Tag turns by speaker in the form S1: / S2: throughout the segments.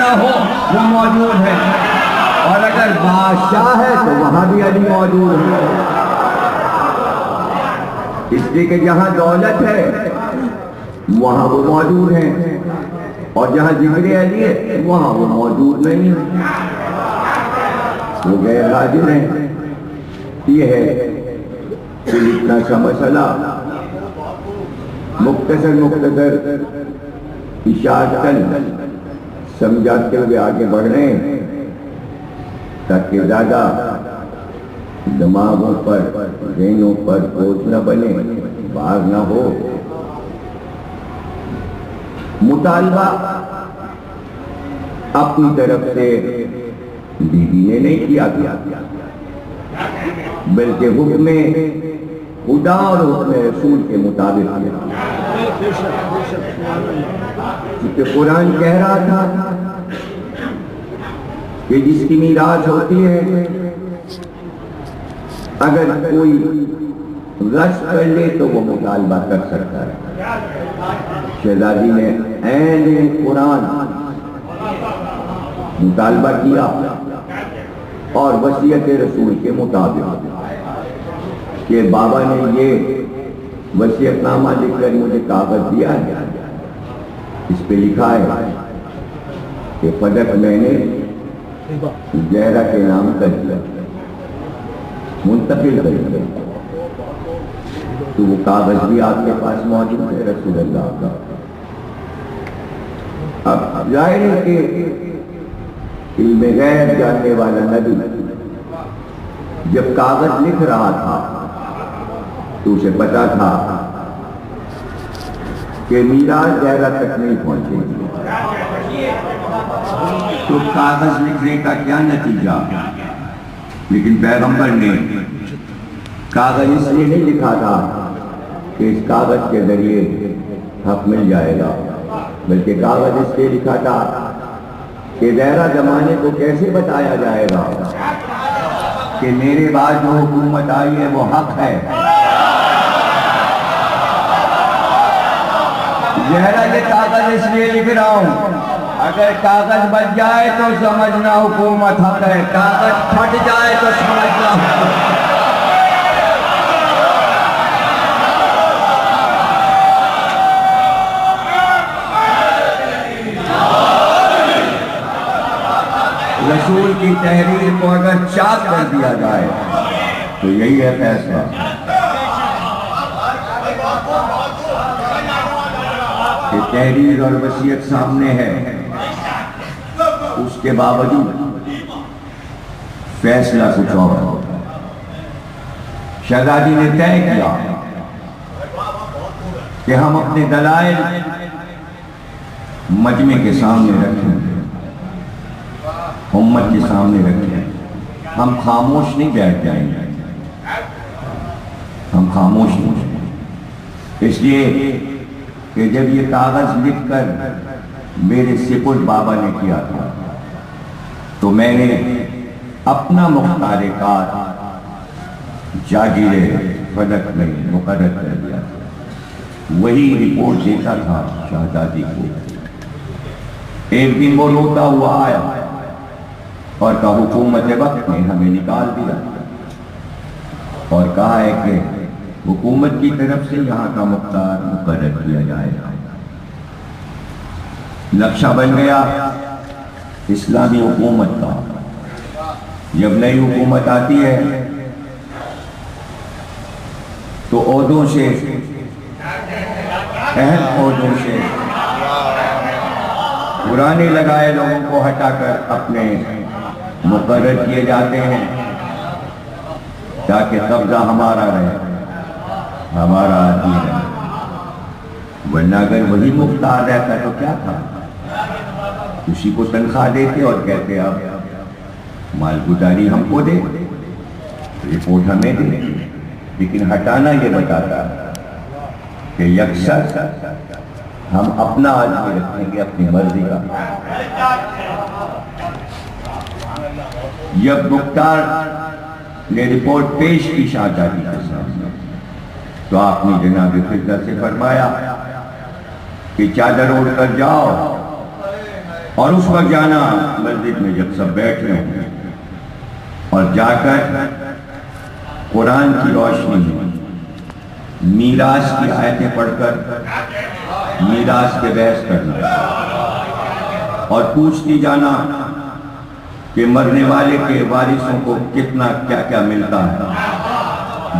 S1: ना हो वो मौजूद है, और अगर बादशाह है तो वहां भी अली मौजूद है। इसलिए कि जहां दौलत है वहां वो मौजूद है, और जहां जिक्र अली है वहां वो मौजूद नहीं है, वो गैर हाजिर है। ये है कि इतना सा मसला मुख्तसर इशाअतन समझाते हुए आगे बढ़ रहे हैं, ताकि ज्यादा दिमागों पर, ज़हनों पर बोझ न बने, भार न हो। मुतालबा अपनी तरफ से बीवी ने नहीं किया, बल्कि हुक्म खुदा और हुक्म रसूल के मुताबिक किया। क्योंकि कुरान कह रहा था कि जिसकी मीरास होती है अगर कोई गश कर ले तो वो मुतालबा कर सकता है। शहजादी ने ऐन कुरान मुतालबा किया और वसीयत रसूल के मुताबिक कि बाबा ने ये वसीयतनामा लिखकर मुझे कागज दिया है, इस पे लिखा है कि पदक मैंने जहरा के नाम कर दिया, मुंतकिल कर दिया। तो वो कागज भी आपके पास मौजूद है रसूल अल्लाह का। अब जाहिर है कि इल्म गैब जानने वाला नबी जब कागज लिख रहा था तो उसे पता था कि मीरास जहरा तक नहीं पहुंचेगी। तो कागज लिखने का क्या नतीजा? लेकिन पैगंबर ने कागज इसलिए नहीं लिखा था कि इस कागज के जरिए हक मिल जाएगा, बल्कि कागज इसलिए लिखा था कि ज़हरा जमाने को कैसे बताया जाएगा कि मेरे बाद जो हुकूमत आई है वो हक है। ज़हरा ये कागज इसलिए लिख रहा हूं, अगर कागज बच जाए तो समझना हुकूमत हक है, कागज फट जाए तो समझना रसूल की तहरीर को अगर चाक कर दिया जाए तो यही है फैसला। कि तहरीर और वसीयत सामने है, उसके बावजूद फैसला कुछ और है। शहजादी ने तय किया कि हम अपने दलाइल मजमे के सामने रखेंगे, उम्मत के सामने रखें। हम खामोश नहीं बैठ जाएंगे, हम खामोश नहीं। इसलिए कि जब ये कागज लिखकर मेरे सिपुर्द बाबा ने किया था तो मैंने अपना मुख्तार कार जागीरे फलक में मुकर्रर कर दिया। वही रिपोर्ट देता था शहजादी को। एक दिन वो रोता हुआ आया और कहा हुकूमत वक्त ने हमें निकाल दिया और कहा है कि हुकूमत की तरफ से यहाँ का मुख्तार मुकर्रर किया जाएगा। नक्शा बन गया इस्लामी हुकूमत का। जब नई हुकूमत आती है तो ओहदों से, अहम ओहदों से पुराने लगाए लोगों को हटाकर अपने मुकर्रर किए जाते हैं ताकि कब्जा हमारा रहे, हमारा आदमी रहे। वरना अगर वही मुख्तार रहता तो क्या था, उसी को तनख्वाह देते और कहते अब मालगुजारी हमको दे, रिपोर्ट हमें दे। लेकिन हटाना ये बताता कि यकसर हम अपना आदमी रखेंगे अपनी मर्जी का। जब मुख्तार ने रिपोर्ट पेश की शहजादी के सामने तो आपने जनाब फिजा से फरमाया कि चादर ओढ़ कर जाओ और उस वक्त जाना मस्जिद में जब सब बैठ रहे हैं और जाकर कुरान की रोशनी में मीरास की आयतें पढ़कर मीरास के बहस करना और पूछती जाना कि मरने वाले के वारिसों को कितना क्या क्या मिलता है।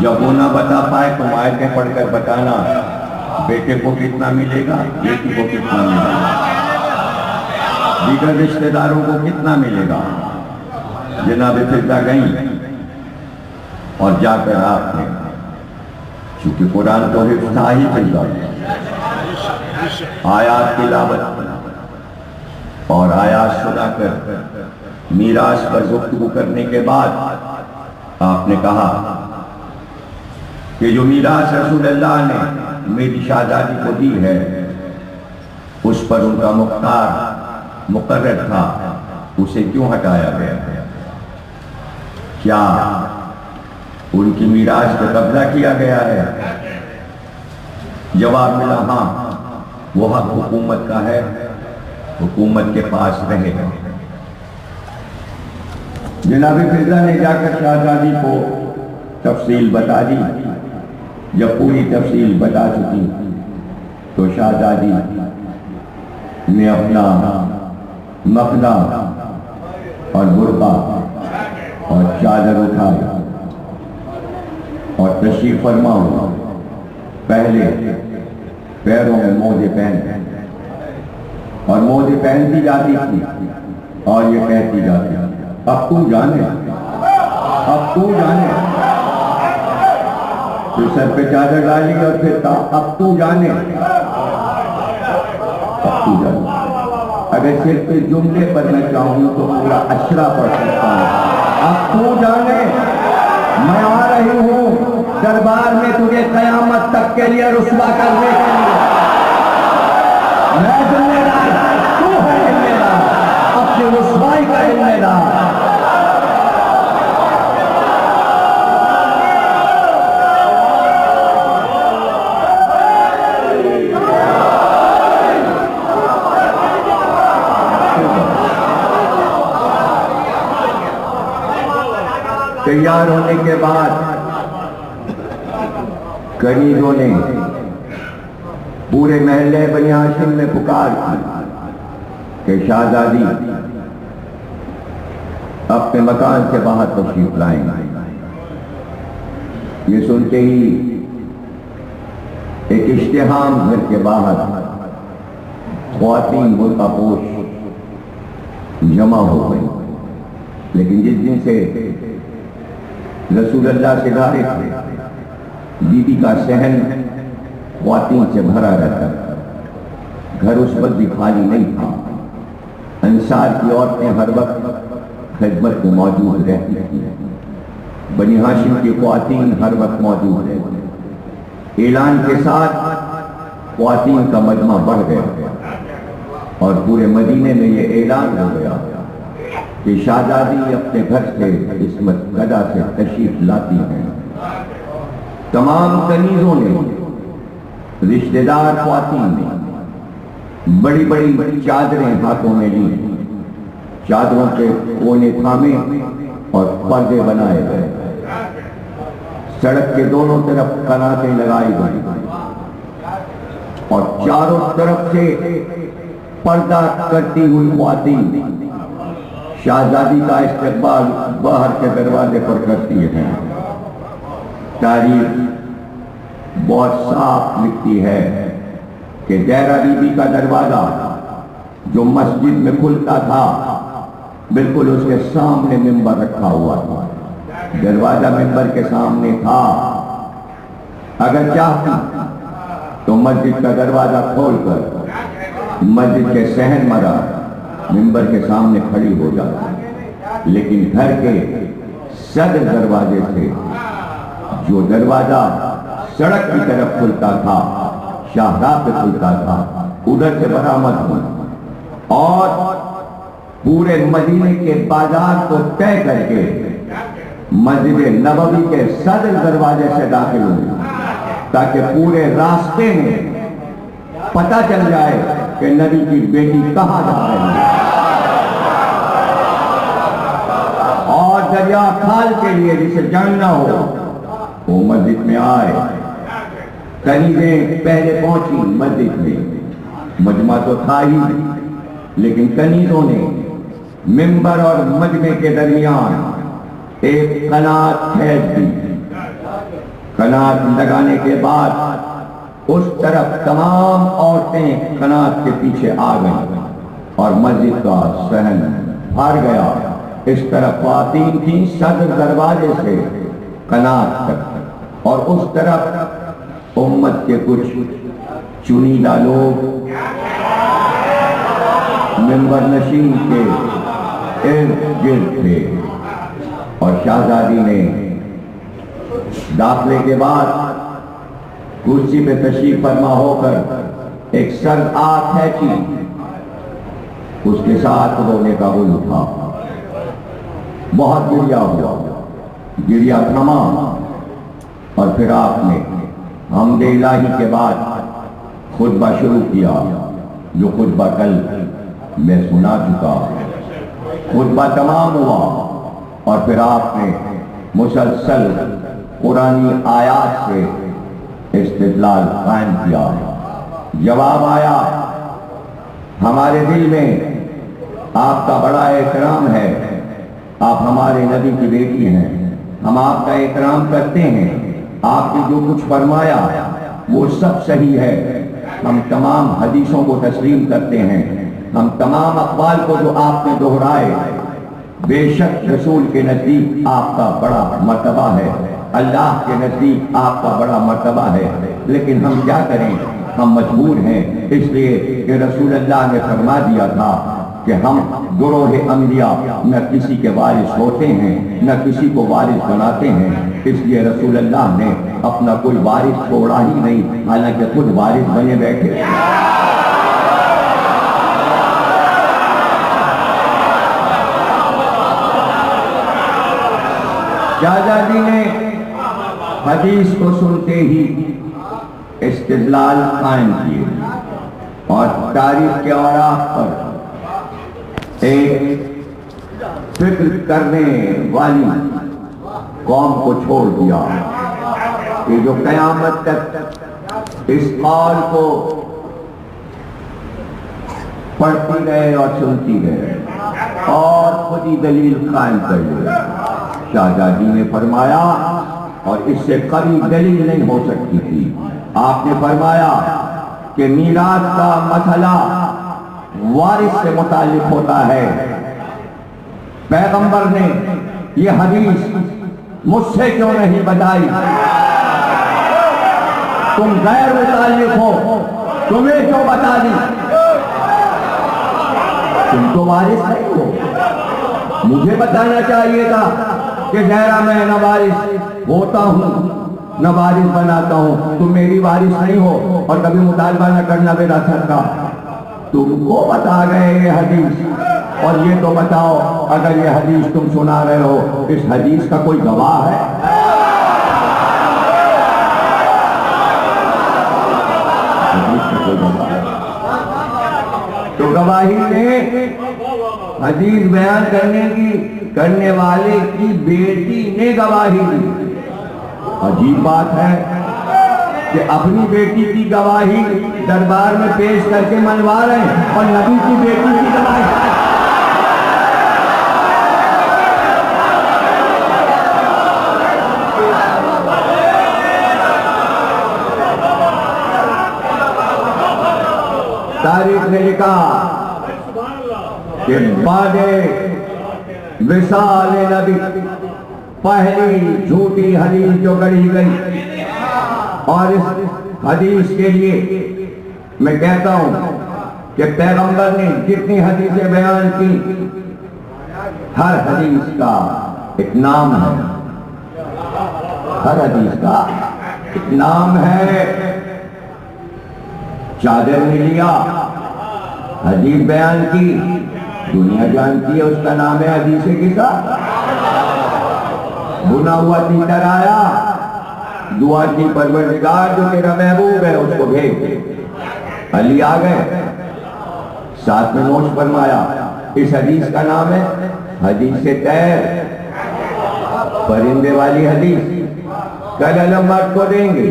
S1: जब वो ना बता पाए तो आयतें पढ़कर बताना बेटे को कितना मिलेगा, बेटी को कितना मिलेगा, दीगर रिश्तेदारों को कितना मिलेगा। जनाब फिजा गई और जाकर आपने, चूंकि कुरान तो हिफ्ज़ ही फिजा आयात तिलावत और आयात सुनाकर मीरास पर गुफ्तगू करने के बाद आपने कहा कि जो मीरास रसूलुल्लाह ने मेरी शाहजादी को दी है उस पर उनका मुख्तार मुकर्रर था, उसे क्यों हटाया गया? क्या उनकी मीरास पर कब्जा किया गया है? जवाब मिला हाँ, वो हक हुकूमत का है, हुकूमत के पास रहेगा। जनाब फिजा ने जाकर शाहजादी को तफसील बता दी। जब पूरी तफसील बता चुकी तो शाहजादी ने अपना मखना और बुर्का और चादर उठाई और तशरीफ फरमा पहले पैरों में मोजे पहन और मोजे पहनती जाती थी और ये कहती जाती थी अब तू जाने, अब तू जाने। तो सर पे चादर डाली और फिर अब तू जाने, अब तू जाने। अगर सिर्फ इस जुमले पर मैं चाहूँ तो पूरा अशरा पढ़ सकता हूँ। अब तू जाने, मैं आ रही हूँ दरबार में तुझे कयामत तक के लिए रुस्वा करने के लिए। मैं जिम्मेदार, तू है जिम्मेदार, अपनी रुस्वाई का जिम्मेदार। तैयार होने के बाद कनीजों ने पूरे महल्ले बनी हाशिम में पुकार की कि शाहजादी अपने मकान से बाहर तशरीफ लाएं। ये सुनते ही एक इश्तिहाम घर के बाहर ख्वातीन बुर्कापोश जमा हो गई। लेकिन जिस दिन से रसूलुल्लाह से गारे थे, बीबी का सहन ख्वातीन से भरा रहता था। घर उस वक्त भी खाली नहीं था। अंसार की औरतें हर वक्त खिदमत में मौजूद रहती थी। बनी हाशिम की ख्वातीन हर वक्त मौजूद रहती। ऐलान के साथ ख्वातीन का मजमा बढ़ गया और पूरे मदीने में ये ऐलान हो गया कि शाहजादी अपने घर से इस्मत गदा से तशरीफ लाती हैं। तमाम कनीजों ने, रिश्तेदार ख्वातीन ने बड़ी बड़ी चादरें हाथों में ली। चादरों के कोने थामे और पर्दे बनाए गए। सड़क के दोनों तरफ कनातें लगाई गई और चारों तरफ से पर्दा करती हुई ख्वातीन शाहजादी का इस्तकबाल बाहर के दरवाजे पर करती है। तारीख बहुत साफ लिखती है कि ज़हरा बीबी का दरवाजा जो मस्जिद में खुलता था, बिल्कुल उसके सामने मिंबर रखा हुआ था। दरवाजा मिंबर के सामने था। अगर चाहती तो मस्जिद का दरवाजा खोलकर मस्जिद के सहन मरा मिंबर के सामने खड़ी हो जाती। लेकिन घर के सदर दरवाजे से जो दरवाजा सड़क की तरफ खुलता था, शाहराह पे खुलता था, उधर से बरामद हुआ और पूरे मदीने के बाजार को तय करके मस्जिद नबवी के सदर दरवाजे से दाखिल हुए ताकि पूरे रास्ते में पता चल जाए कि नबी की बेटी कहाँ जा रही है। या खाल के लिए जिसे जानना हो वो मस्जिद में आए। कनीजें पहले पहुंची मस्जिद में, मजमा तो था ही, लेकिन कनीजों ने मिंबर और मजमे के दरमियान एक कनात खींच दी। कनात लगाने के बाद उस तरफ तमाम औरतें कनात के पीछे आ गईं और मस्जिद का सहन हार गया। इस तरफ ख्वातीन थी सदर दरवाजे से कनात तक, और उस तरफ उम्मत के कुछ चुनिंदा लोग मिंबर नशीन के इर्द गिर्द थे। और शहजादी ने दाखिले के बाद कुर्सी पे तशरीफ फरमा होकर एक सर्द आंख खींची, उसके साथ रोने का गुल उठा। बहुत गिरिया हुआ, गिरिया थमा, और फिर आपने हमदे इलाही के बाद खुतबा शुरू किया, जो खुतबा कल मैं सुना चुका। खुतबा तमाम हुआ और फिर आपने मुसलसल कुरानी आयात से इस्तिदलाल कायम किया। जवाब आया, हमारे दिल में आपका बड़ा एहतराम है, आप हमारे नबी की बेटी हैं, हम आपका एहतराम करते हैं, आपने जो कुछ फरमाया वो सब सही है, हम तमाम हदीसों को तस्लीम करते हैं, हम तमाम अक़वाल को जो आपने दोहराए, बेशक रसूल के नज़दीक आपका बड़ा मर्तबा है, अल्लाह के नज़दीक आपका बड़ा मर्तबा है, लेकिन हम क्या करें, हम मजबूर हैं, इसलिए कि रसूल अल्लाह ने फरमा दिया था कि हम गुरोह अंबिया न किसी के वारिस होते हैं न किसी को वारिस बनाते हैं, इसलिए रसूल अल्लाह ने अपना कोई वारिस छोड़ा ही नहीं, हालांकि खुद वारिस बने बैठे। शहजादी ने हदीस को सुनते ही इस्तिदलाल कायम किए और तारीख के औराक पर एक फिक्र करने वाली कौम को छोड़ दिया कि जो कयामत तक इस कौल को पढ़ती गए और सुनती गए और खुद ही दलील कायम कर लिए। शहजादी ने फरमाया, और इससे कभी दलील नहीं हो सकती थी, आपने फरमाया कि मीरात का मसला वारिस से मुताल्लिक होता है। पैगंबर ने यह हदीस मुझसे क्यों नहीं बताई? तुम गैर मुताल्लिक हो, तुम्हें क्यों बता दी? तुम तो वारिस नहीं हो, मुझे बताना चाहिए था कि जहरा मैं न वारिस होता हूँ न वारिस बनाता हूँ, तुम मेरी वारिस नहीं हो और कभी मुतालबा न करना विरासत का। तुमको बता गए ये हदीस, और ये तो बताओ, अगर ये हदीस तुम सुना रहे हो, इस हदीस का कोई गवाह है? हदीस का कोई गवाह है? तो गवाही ने हदीस बयान करने वाले की बेटी ने गवाही दी। अजीब बात है कि अपनी बेटी की गवाही दरबार में पेश करके मनवा रहे हैं और नबी की बेटी की गवाही। तारीख ने लिखा कि बादे विसाल नबी पहली झूठी हदीस जो गढ़ी गई, और इस हदीस के लिए मैं कहता हूं कि पैगंबर ने जितनी हदीसें बयान की, हर हदीस का एक नाम है, हर हदीस का एक नाम है। चादर ने लिया, हदीस बयान की, दुनिया जानती है उसका नाम है हदीस किसा। बुना हुआ तीतर आया, दुआ की परवरदिगार जो तेरा महबूब है उसको भेज। अली आ गए, साथ में नोश फरमाया, इस हदीस का नाम है हदीस तैर। परिंदे वाली हदीस कल अलमबाग को देंगे।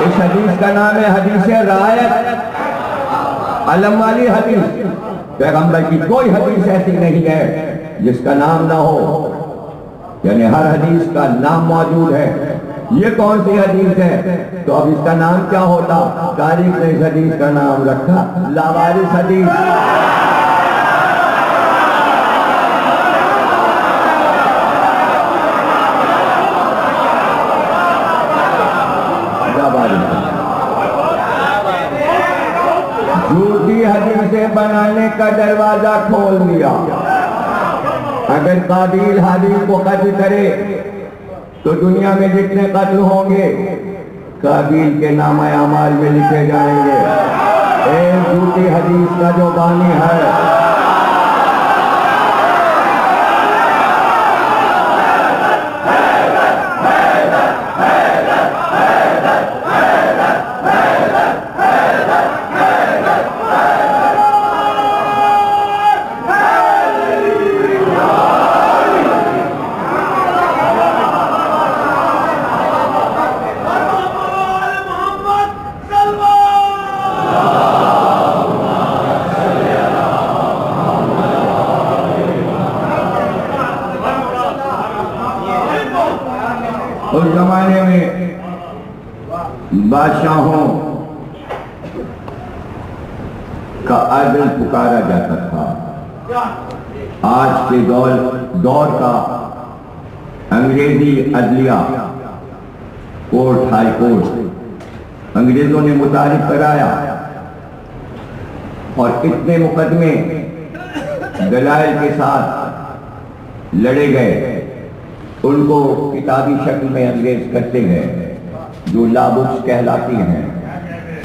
S1: इस हदीस का नाम है हदीस रायत, अलम वाली हदीस। पैगंबर की कोई हदीस ऐसी नहीं है जिसका नाम ना हो, यानी हर हदीस का नाम मौजूद है। ये कौन सी हदीस है? तो अब इसका नाम क्या होता? तारीख ने इस हदीस का नाम रखा लावारिस हदीस। झूठी हदीसें बनाने का दरवाजा खोल दिया। अगर काबिल हाबिल को कत्ल करे तो दुनिया में जितने कत्ल होंगे काबिल के नामा अमाल में लिखे जाएंगे। एक झूठी हदीस का जो बानी है उस जमाने में बादशाहों का अदल पुकारा जाता था। आज के दौर का अंग्रेजी अदलिया, कोर्ट, हाई कोर्ट अंग्रेजों ने मुतारिफ कराया और इतने मुकदमे दलाइल के साथ लड़े गए, उनको किताबी शक्ल में अंग्रेज करते गए, जो लाबुक्स कहलाती हैं।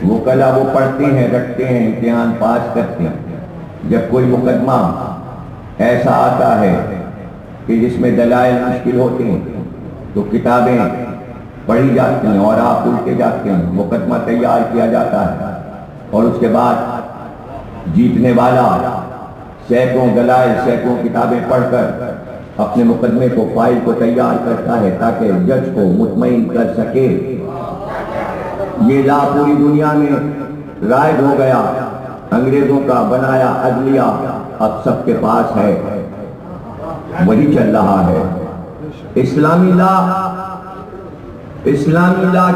S1: वो कला वो पढ़ते हैं, रखते हैं, इम्तिहान पास करते हैं। जब कोई मुकदमा ऐसा आता है कि जिसमें दलाइल मुश्किल होते हैं तो किताबें पढ़ी जाती हैं और आप उल्टे जाते हैं, मुकदमा तैयार किया जाता है और उसके बाद जीतने वाला सैकड़ों दलाइल, सैकड़ों किताबें पढ़कर अपने मुकदमे को, फाइल को तैयार करता है ताकि जज को मुतमईन कर सके। ये ला पूरी दुनिया में राइज हो गया, अंग्रेजों का बनाया अदलिया अब सबके पास है, वही चल रहा है। इस्लामी ला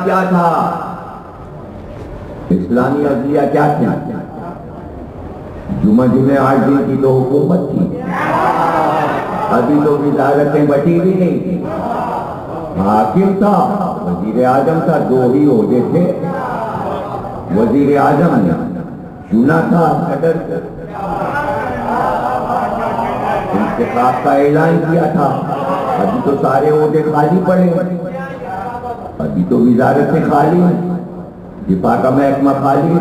S1: क्या था? इस्लामी अदलिया क्या थी? जुमा जुमे 8 दिन की तो हुकूमत थी। अभी तो विजारतें बटी भी नहीं। हाकिम था, वजीर आजम था, 2 ही ओहदे थे। वजीर आजम ने चुना था सदर, इंतखाब का ऐलान किया था। अभी तो सारे ओहदे खाली पड़े, अभी तो विजारतें खाली, दिफा का महकमा खाली,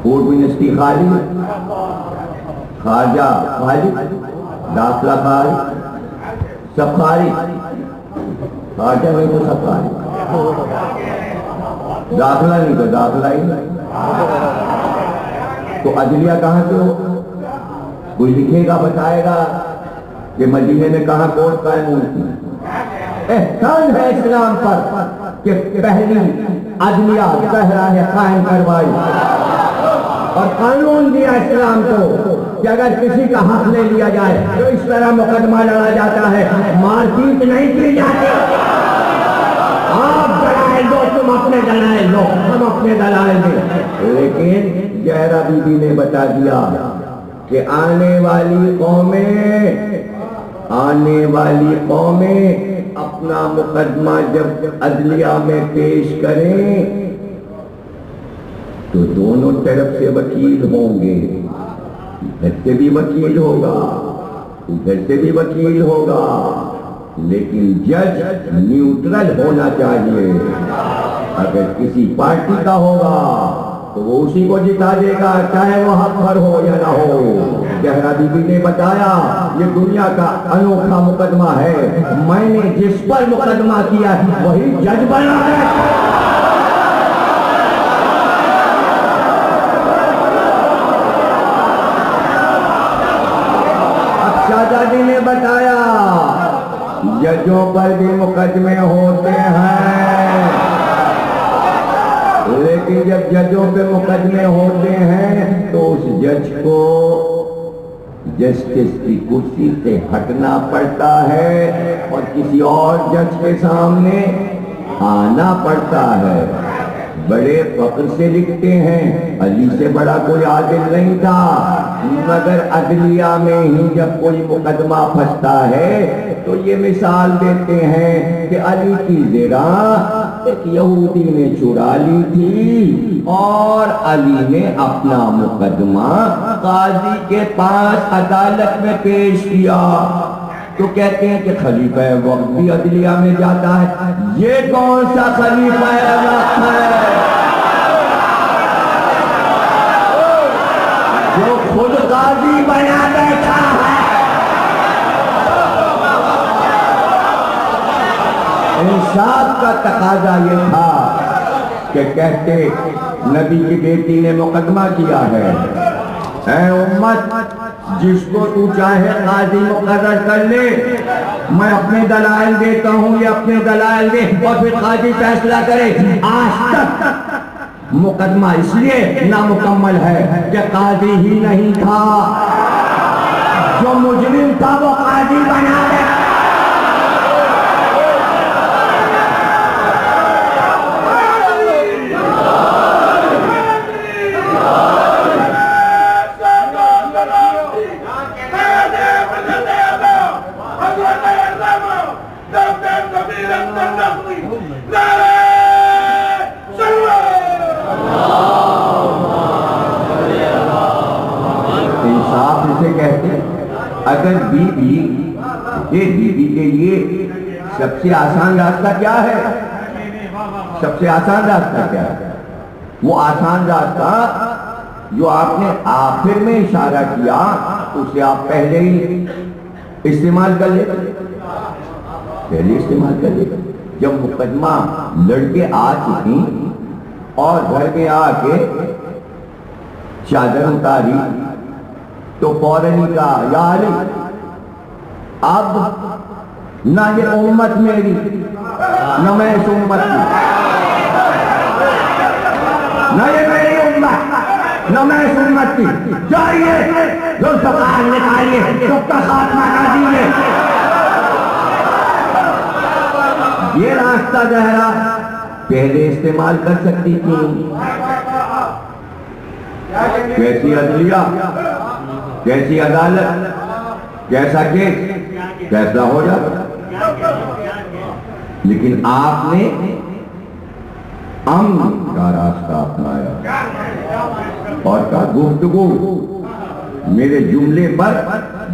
S1: फूड मिनिस्ट्री खाली, खारजा खाली, दाखिला खाली, सब खाली। खारजा नहीं तो सब खाली, दाखिला नहीं तो दाखिला ही नहीं। तो अदलिया कहाँ से हो? कोई लिखेगा, बताएगा कि मदीने में कहाँ कोर्ट कायम हुई थी। एहसान है इस्लाम पर कि पहली अदलिया कहरा है कायम करवाई और कानून दिया इस्लाम को कि अगर किसी का हक ले लिया जाए तो इस तरह मुकदमा लड़ा जाता है, मारपीट नहीं की जाती। आप दलाइल दो, तुम अपने दलाइल दो, हम अपने दलाइल दो। लेकिन जहरा बीबी ने बता दिया कि आने वाली कौमें अपना मुकदमा जब अदलिया में पेश करें तो दोनों तरफ से वकील होंगे। इधर से भी वकील होगा, उधर से भी वकील होगा, लेकिन जज न्यूट्रल होना चाहिए। अगर किसी पार्टी का होगा तो वो उसी को जिता देगा, चाहे वो हक भर हो या ना हो। जहरा बीबी ने बताया ये दुनिया का अनोखा मुकदमा है, मैंने जिस पर मुकदमा किया वही जज बना है। जजों पर भी मुकदमे होते हैं, लेकिन जब जजों पे मुकदमे होते हैं तो उस जज को जस्टिस की कुर्सी से हटना पड़ता है और किसी और जज के सामने आना पड़ता है। बड़े फख्र से लिखते हैं, अली से बड़ा कोई आदिल नहीं था, मगर अदलिया में ही जब कोई मुकदमा फंसता है तो ये मिसाल देते हैं कि अली की ज़रा एक यहूदी ने चुरा ली थी और अली ने अपना मुकदमा काजी के पास अदालत में पेश किया। तो कहते हैं कि खलीफा वक्त भी अदलिया में जाता है। ये कौन सा खलीफा वक्त है जो खुद काजी बना बैठा है? इंसाफ का तकाजा ये था कि कहते नबी की बेटी ने मुकदमा किया है, ऐ उम्मत जिसको तू चाहे काजी मुकर्रर कर ले, मैं अपने दलाइल देता हूँ, ये अपने दलाइल दे और फिर काजी फैसला करे। आज तक मुकदमा इसलिए नामुकम्मल है कि काजी ही नहीं था, जो मुजरिम था वो काजी बना दे। अगर बीबी के लिए सबसे आसान रास्ता क्या है? सबसे आसान रास्ता क्या है? वो आसान रास्ता जो आपने आखिर में इशारा किया उसे आप पहले ही इस्तेमाल कर ले, पहले इस्तेमाल कर ले। जब मुकदमा लड़के आ चुकी और घर में आके चादर उतारी तो फौरन ही कहा, या अली अब ना ये उम्मत मेरी न मैं इस उम्मत की, न ये मेरी उम्मत न मैं इस उम्मत की, जाइए जुल्फ़कार निकालिए, सबका खात्मा कर दीजिए। ये रास्ता जहरा पहले इस्तेमाल कर सकती थी। कैसी अदलिया, कैसी अदालत, कैसा केस, फैसला हो जाता। लेकिन आपने अमन का रास्ता अपनाया और कहा गुफ्तगू मेरे जुमले पर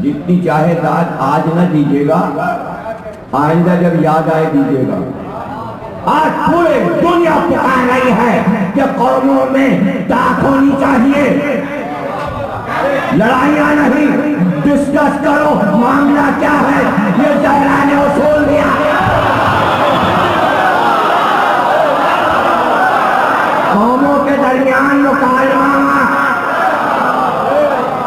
S1: जितनी चाहे दाद आज न दीजिएगा, आइंदा जब याद आए दीजिएगा। आज पूरे दुनिया पुकार रही है कि कौमों में ताक होनी चाहिए, लड़ाइयां नहीं, डिस्कस करो मामला क्या है। ये ज़हरा ने उसूल दिया। कौमों के दरमियान मुकालमा।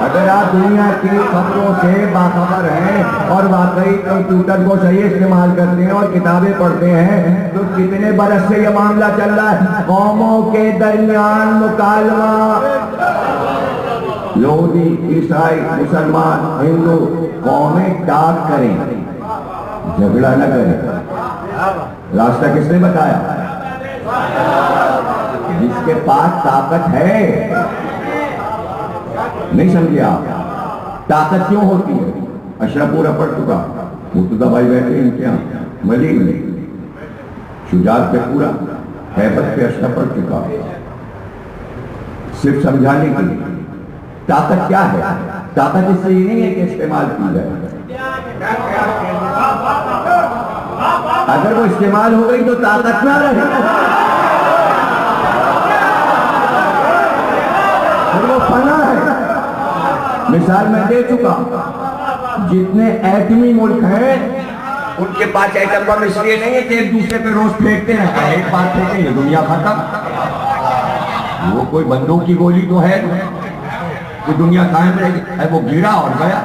S1: अगर आप दुनिया की खबरों से बाखबर हैं और वाकई कंप्यूटर को सही इस्तेमाल करते हैं और किताबें पढ़ते हैं तो कितने बरस से ये मामला चल रहा है, कौमों के दरमियान मुकालमा। यहूदी, ईसाई, मुसलमान, हिंदू कौमें टाक करें, झगड़ा न करें। रास्ता किसने बताया? जिसके पास ताकत है। नहीं समझे आप? ताकत क्यों होती है? अशरफ पूरा पढ़ चुका, मुर्तजा भाई बैठे इनके यहाँ, मलिक ने शुजात पे पूरा, हैबत पे अशरफ पढ़ चुका। सिर्फ समझाने के लिए ताकत क्या है? ताकत इससे ही नहीं है कि इस्तेमाल की जाए। अगर वो इस्तेमाल हो गई तो ताकत ना रहे, वो फना है। मिसाल मैं दे चुका, जितने एटमी मुल्क हैं उनके पास एटम बम इसलिए नहीं है कि एक दूसरे पे रोज फेंकते हैं, एक बार फेंकेंगे दुनिया खत्म। वो कोई बंदूक की गोली तो है कि दुनिया कायम रहेगी, वो गिरा और गया।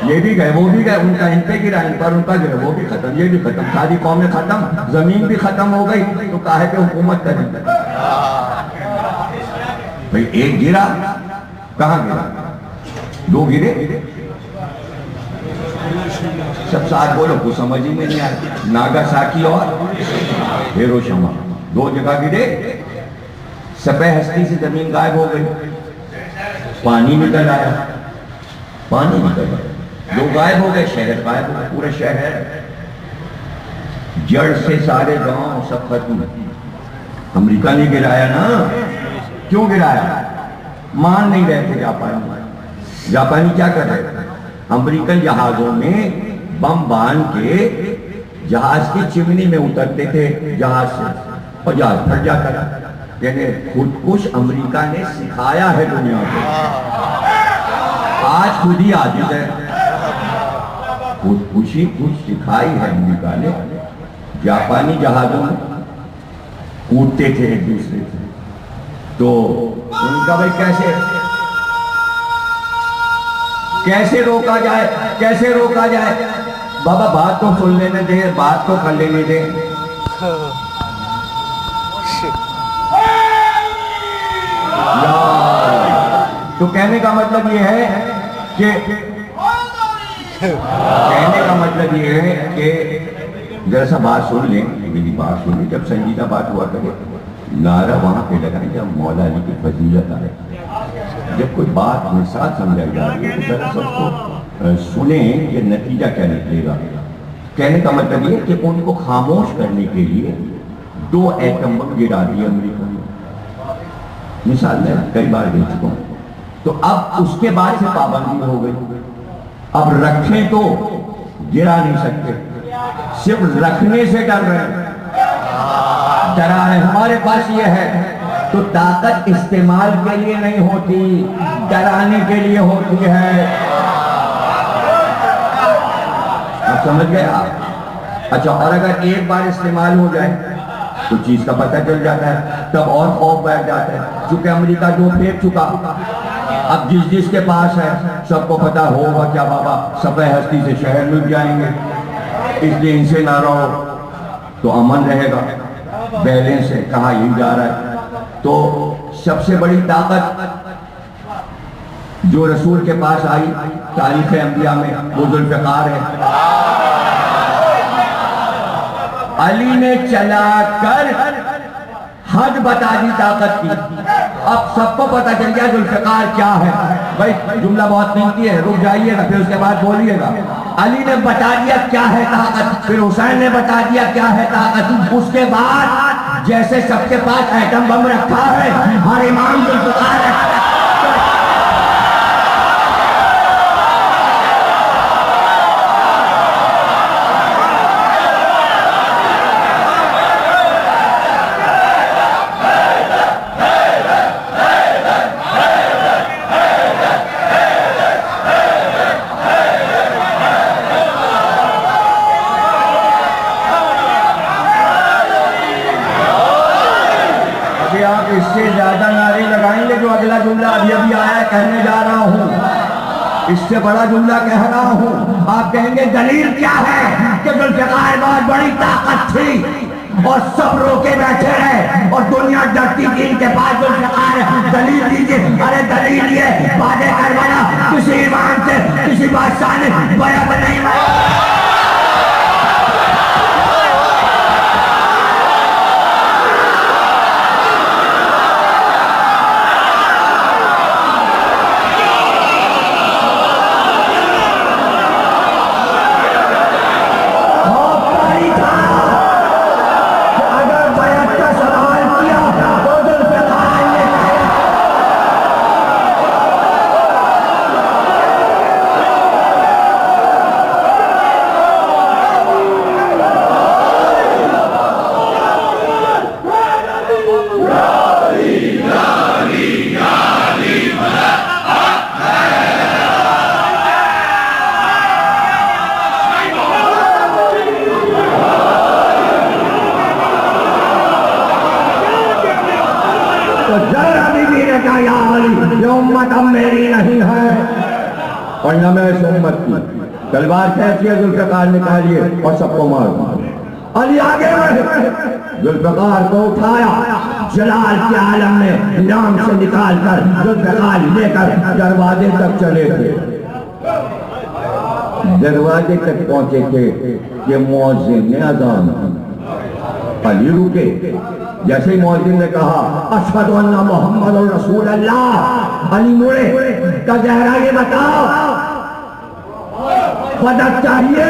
S1: ये भी गए, वो भी गए, उनका इन पे गिरा, इन पर उनका गिरा, वो भी खत्म, ये भी खत्म, सारी कौमें खत्म, जमीन भी खत्म हो गई, तो काहे पे हुकूमत करें भाई? एक गिरा, कहां गिरा? दो गिरे, सब साथ बोलो, कुछ समझ ही में नहीं आया। नागासाकी और हिरोशिमा, दो जगह गिरे, सफेद हस्ती से जमीन गायब हो गई, पानी निकल आया, पानी निकल आया, दो गायब हो गए, शहर गायब हो गए, पूरे शहर जड़ से सारे गांव सब खत्म। अमेरिका ने गिराया ना, क्यों गिराया? मान नहीं रहे थे जापानी। जापानी क्या कर रहे थे? अमेरिकन जहाजों में बम बांध के जहाज की चिमनी में उतरते थे जहाज से, और जहाज फट जाता था। यानी खुदकुश अमेरिका ने सिखाया है दुनिया को, आज खुद ही आदि है, खुदकुशी खुद सिखाई है अमेरिका ने। जापानी जहाजों में कूदते थे एक दूसरे से, तो उनका भाई कैसे रोका जाए, कैसे रोका जाए? बाबा बात तो सुन लेने दे, बात तो कर लेने दे। तो कहने का मतलब ये है कि जरा सा बात सुन ले, मेरी बात सुन ले। जब संजीदा बात हुआ करे, नारा वहां पे लगाए जब मौला अली की फजीलत आए। जब कोई बात मेरे साथ समझाई जा रही है तो जरा सबको सुने कि नतीजा क्या निकलेगा। कहने का मतलब ये कि उनको खामोश करने के लिए 2 एटम बम गिरा दिए अमेरिका ने। मिसाल में कई बार दे चुका हूं। तो अब उसके बाद से पाबंदी हो गई। अब रखें तो गिरा नहीं सकते, सिर्फ रखने से डर रहे हैं, डरा है। हमारे पास ये है तो ताकत इस्तेमाल के लिए नहीं होती, डराने के लिए होती है। आप समझ गए आप? अच्छा, और अगर एक बार इस्तेमाल हो जाए तो चीज का पता चल जाता है, तब और खौफ बैठ जाता है। चूंकि अमेरिका जो फेंक चुका, अब जिसके पास है सबको पता होगा क्या बाबा सफेद हस्ती से शहर मिल जाएंगे, इसलिए इनसे ना रहो तो अमन रहेगा। बैलेंस है, कहा यही जा रहा है। तो सबसे बड़ी ताकत जो रसूल के पास आई तारीख अंबिया में, वो जुल्फ़िकार है। अली ने चलाकर हद बता दी ताकत की। अब सबको पता चल गया जुल्फ़िकार क्या है। भाई जुमला बहुत कीमती है, रुक जाइएगा फिर उसके बाद बोलिएगा। अली ने बता दिया क्या है ताकत, फिर हुसैन ने बता दिया क्या है ताकत। उसके बाद जैसे सबके पास एटम बम रखा है, हर इमाम जुल्फ़िकार है। इससे ज्यादा नारे लगाएंगे जो अगला जुमला अभी आया है, कहने जा रहा हूं। इससे बड़ा जुमला कह रहा हूं। आप कहेंगे दलील क्या है कि जुल्फ़िकार बहुत बड़ी ताकत थी और सब रोके बैठे रहे और दुनिया डरती थी इनके पास जुल्फ़िकार। दलील दीजिए। अरे दलील ये वादे करवाना किसी इमाम से, किसी बादशाह ने बयान नहीं माना। उम्मत अब मेरी नहीं है। और न मैं इस उम्मत की। तलवार कैसी है जुल्फिकार निकालिए और सबको मारो। अली आगे बढ़े, जुल्फिकार को उठाया, जलाल के आलम में नाम से निकाल कर जुल्फिकार लेकर दरवाजे तक चले थे। दरवाजे तक पहुंचे थे कि मुअज्जिन ने अज़ान दी। अली रुके। जैसे ही मुअज्जिन ने कहा अशहदु अन्ना मुहम्मदुर रसूलुल्लाह, अली मुड़े, का जहरा ये बताओ, मदद चाहिए,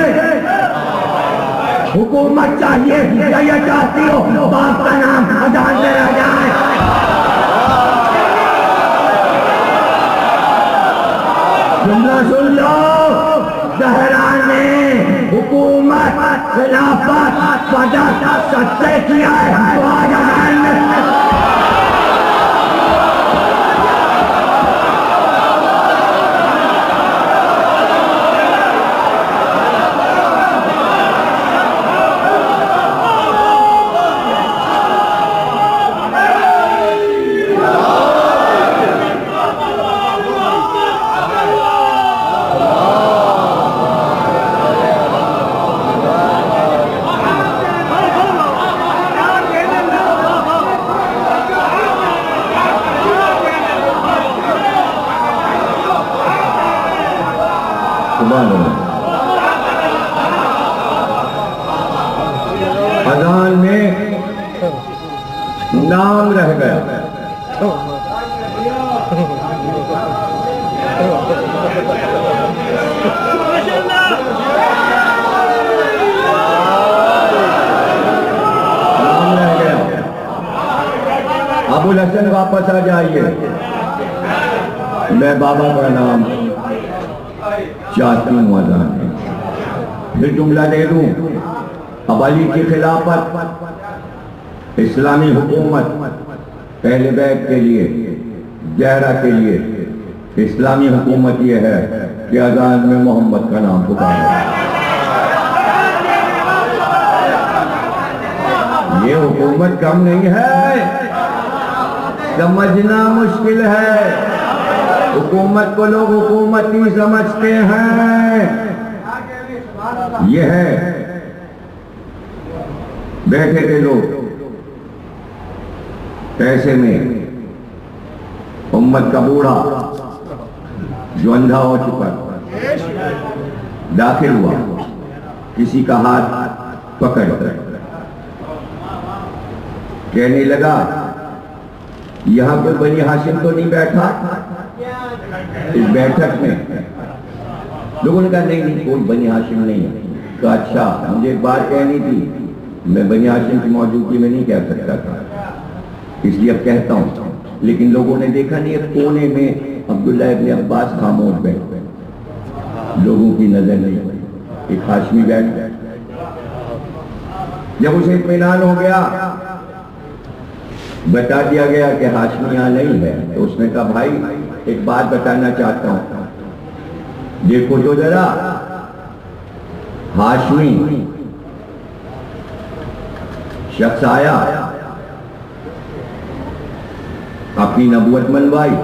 S1: हुकूमत चाहिए, या ये चाहती हो बाप का नाम अजान में रह जाए? जुमला सुन लो, ज़हरा ने हुकूमत, खिलाफत, मदद सत्य किया है तो आज अजान में। अजान में नाम रह गया। नाम रह गया। अबुल हसन वापस आ जाइए, मैं बाबा का नाम चाहती हूँ अजान में। फिर जुमला दे दूं, अब अली की खिलाफत, इस्लामी हुकूमत, पहले बैग के लिए, जहरा के लिए इस्लामी हुकूमत यह है कि अजान में मोहम्मद का नाम पुकारो। ये हुकूमत कम नहीं है, समझना मुश्किल है। हुकूमत को लोग हुकूमत ही समझते हैं। यह है, बैठे थे लोग पैसे में, उम्मत का बूढ़ा जो अंधा हो चुका दाखिल हुआ, किसी का हाथ पकड़ कर कहने लगा यहां कोई बनी हाशिम तो नहीं बैठा इस बैठक में? लोगों ने कहा नहीं कोई बनी हाशिम नहीं है। तो अच्छा, मुझे एक बात कहनी थी, मैं बनी हाशिम की मौजूदगी में नहीं कह सकता था, इसलिए अब कहता हूं। लेकिन लोगों ने देखा नहीं, कोने में अब्दुल्लाह इब्न अब्बास खामोश बैठे, लोगों की नजर नहीं, एक हाशमी बैठ गया। जब उसे इत्मीनान हो गया, बता दिया गया कि हाशमी यहाँ नहीं है, तो उसने कहा भाई एक बात बताना चाहता हूं, देखो तो जरा, हाशमी शख्स आया, अपनी नबूवत मनवाई,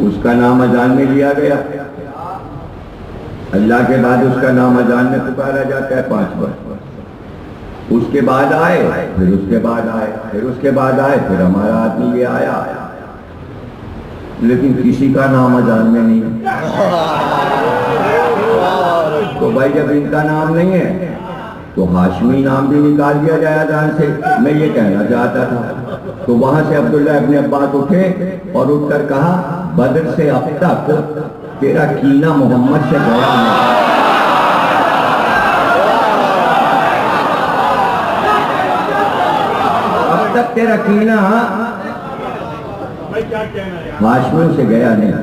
S1: उसका नाम अजान में लिया गया, अल्लाह के बाद उसका नाम अजान में पुकारा जाता है 5 बार। उसके बाद आए, फिर उसके बाद आए, फिर उसके बाद आए, फिर हमारा आदमी ये आया, लेकिन किसी का नाम अजान में नहीं है। तो भाई जब इनका नाम नहीं है तो हाशमी नाम भी निकाल दिया जाए अजान से, मैं ये कहना चाहता था। तो वहां से अब्दुल्लाह इब्न अब्बास उठे और उठकर कहा बदर से अब तक तेरा कीना मोहम्मद से गया नहीं। अब तक तेरा कीना हाशमी से गया नहीं।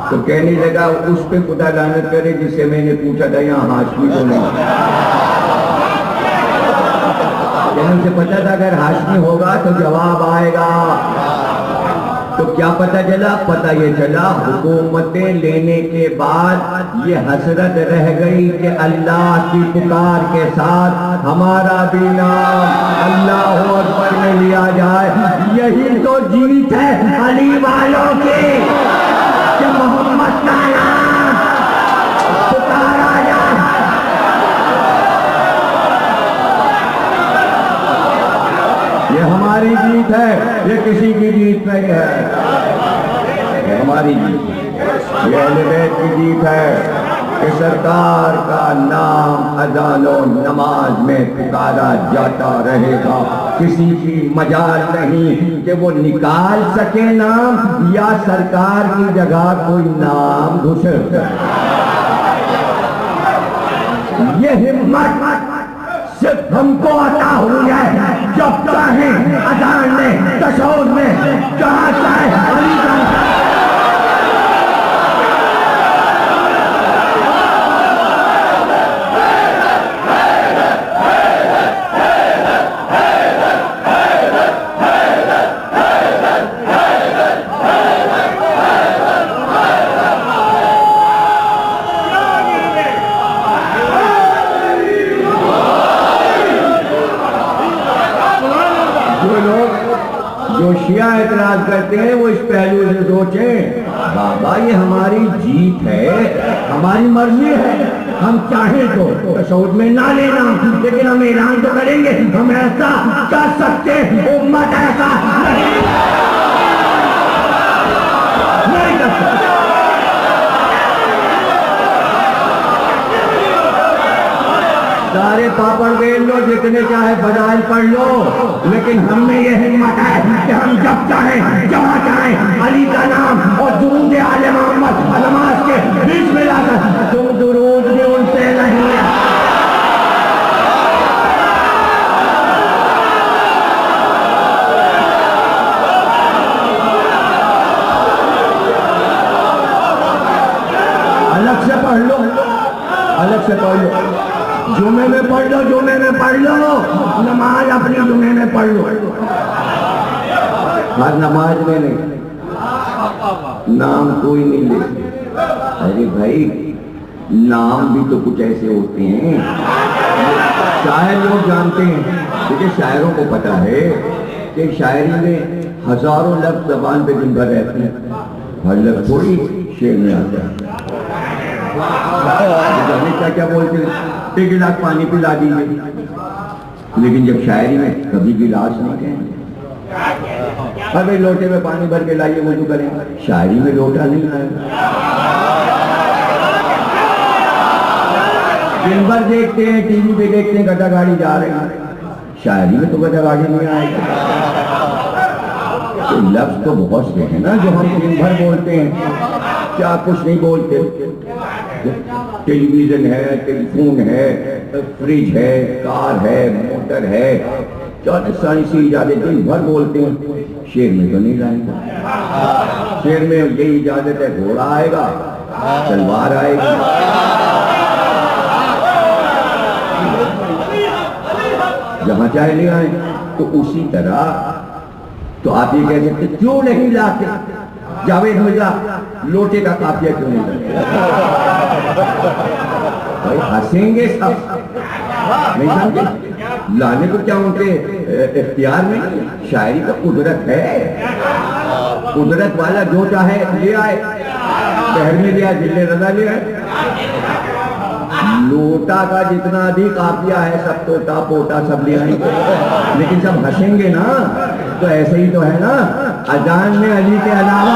S1: तो कहने लगा उस पे खुदा लानत करे जिससे मैंने पूछा था यहाँ हाशमी तो नहीं। उसे पता था अगर हाशमी होगा तो जवाब आएगा। तो क्या पता चला? पता ये चला हुकूमतें लेने के बाद ये हसरत रह गई कि अल्लाह की पुकार के साथ हमारा भी नाम अल्लाह अकबर में लिया जाए। यही तो जीत है अली वालों की। कि मोहम्मद का नाम पुकारा जाए। ये हमारी जीत है, ये किसी की जीत नहीं है, ये हमारी जीत है, ये अहले बैत की जीत है कि सरकार का नाम अज़ानो नमाज में पुकारा जाता रहेगा। किसी की मजाल नहीं कि वो निकाल सके नाम या सरकार की जगह कोई नाम घुसे। ये हिम्मत सिर्फ हमको अता हुई है, जब चाहे अजान में, तशहूद में, जहाँ चाहे अली का शिया एतराज करते हैं वो इस पहलू से सोचें, बाबा ये हमारी जीत है, हमारी मर्जी है, हम चाहें तो तशहूद में ना लेना, लेकिन हम ऐलान तो करेंगे, हम ऐसा कर सकते हैं। उम्मत ऐसा नहीं कर सकते। सारे पापड़ बेल लो, जितने चाहे फजाइल पढ़ लो, लेकिन हमें यह हिम्मत है कि हम जब चाहे जहाँ चाहे अली का नाम और दुरूद आले मोहम्मद नमाज के बीच में लाकर तुम दुरूद भी उनसे नहीं है। अलग से पढ़ लो, अलग से पढ़ लो, जुमे में पढ़ लो, जुमे में पढ़ लो, नमाज अपनी जुमे में पढ़ लो। हर नमाज में नहीं, नाम कोई नहीं ले। अरे भाई नाम भी तो कुछ ऐसे होते हैं, शायर लोग जानते हैं, क्योंकि शायरों को पता है कि शायरी में हजारों लफ्ज जबान पे दिन भर रहते हैं, हर लफ्ज थोड़ी शेर में आता है। क्या बोलते हैं, एक गिलास पानी पिला दीजिए, लेकिन जब शायरी में कभी गिलास नहीं कहेंगे। अरे लोटे में पानी भर के लाइए वजू करेंगे, शायरी में लोटा नहीं आएगा। दिन भर देखते हैं, टीवी पे देखते हैं गधा गाड़ी जा रहे हैं, शायरी में तो गधा गाड़ी नहीं आएगी। तो लफ्ज तो बहुत से हैं ना जो हम दिन भर बोलते हैं, क्या कुछ नहीं बोलते। टेलीविजन है, टेलीफोन है, फ्रिज है, कार है, मोटर है, चौथे सारी सी इजाजत दिन भर बोलते हैं, शेर में तो नहीं लाएंगे। शेर में यही इजाजत है, घोड़ा आएगा, तलवार आएगी, जहां चाहे ले आए। तो उसी तरह तो आप ये कह सकते क्यों नहीं लाते, जावेद मिर्जा लोटे का काफिया क्यों नहीं लाते? भाई हंसेंगे सब, नहीं समझे? लाने को क्या उनके इख्तियार में, शायरी का कुदरत है, कुदरत वाला जो चाहे ले आए, शहर में ले आए, जिले रजा ले आए। लोटा का जितना अधिक काफिया है सब तोता पोटा सब ले आएंगे, लेकिन सब हंसेंगे ना। तो ऐसे ही तो है ना, अजान में अली के अलावा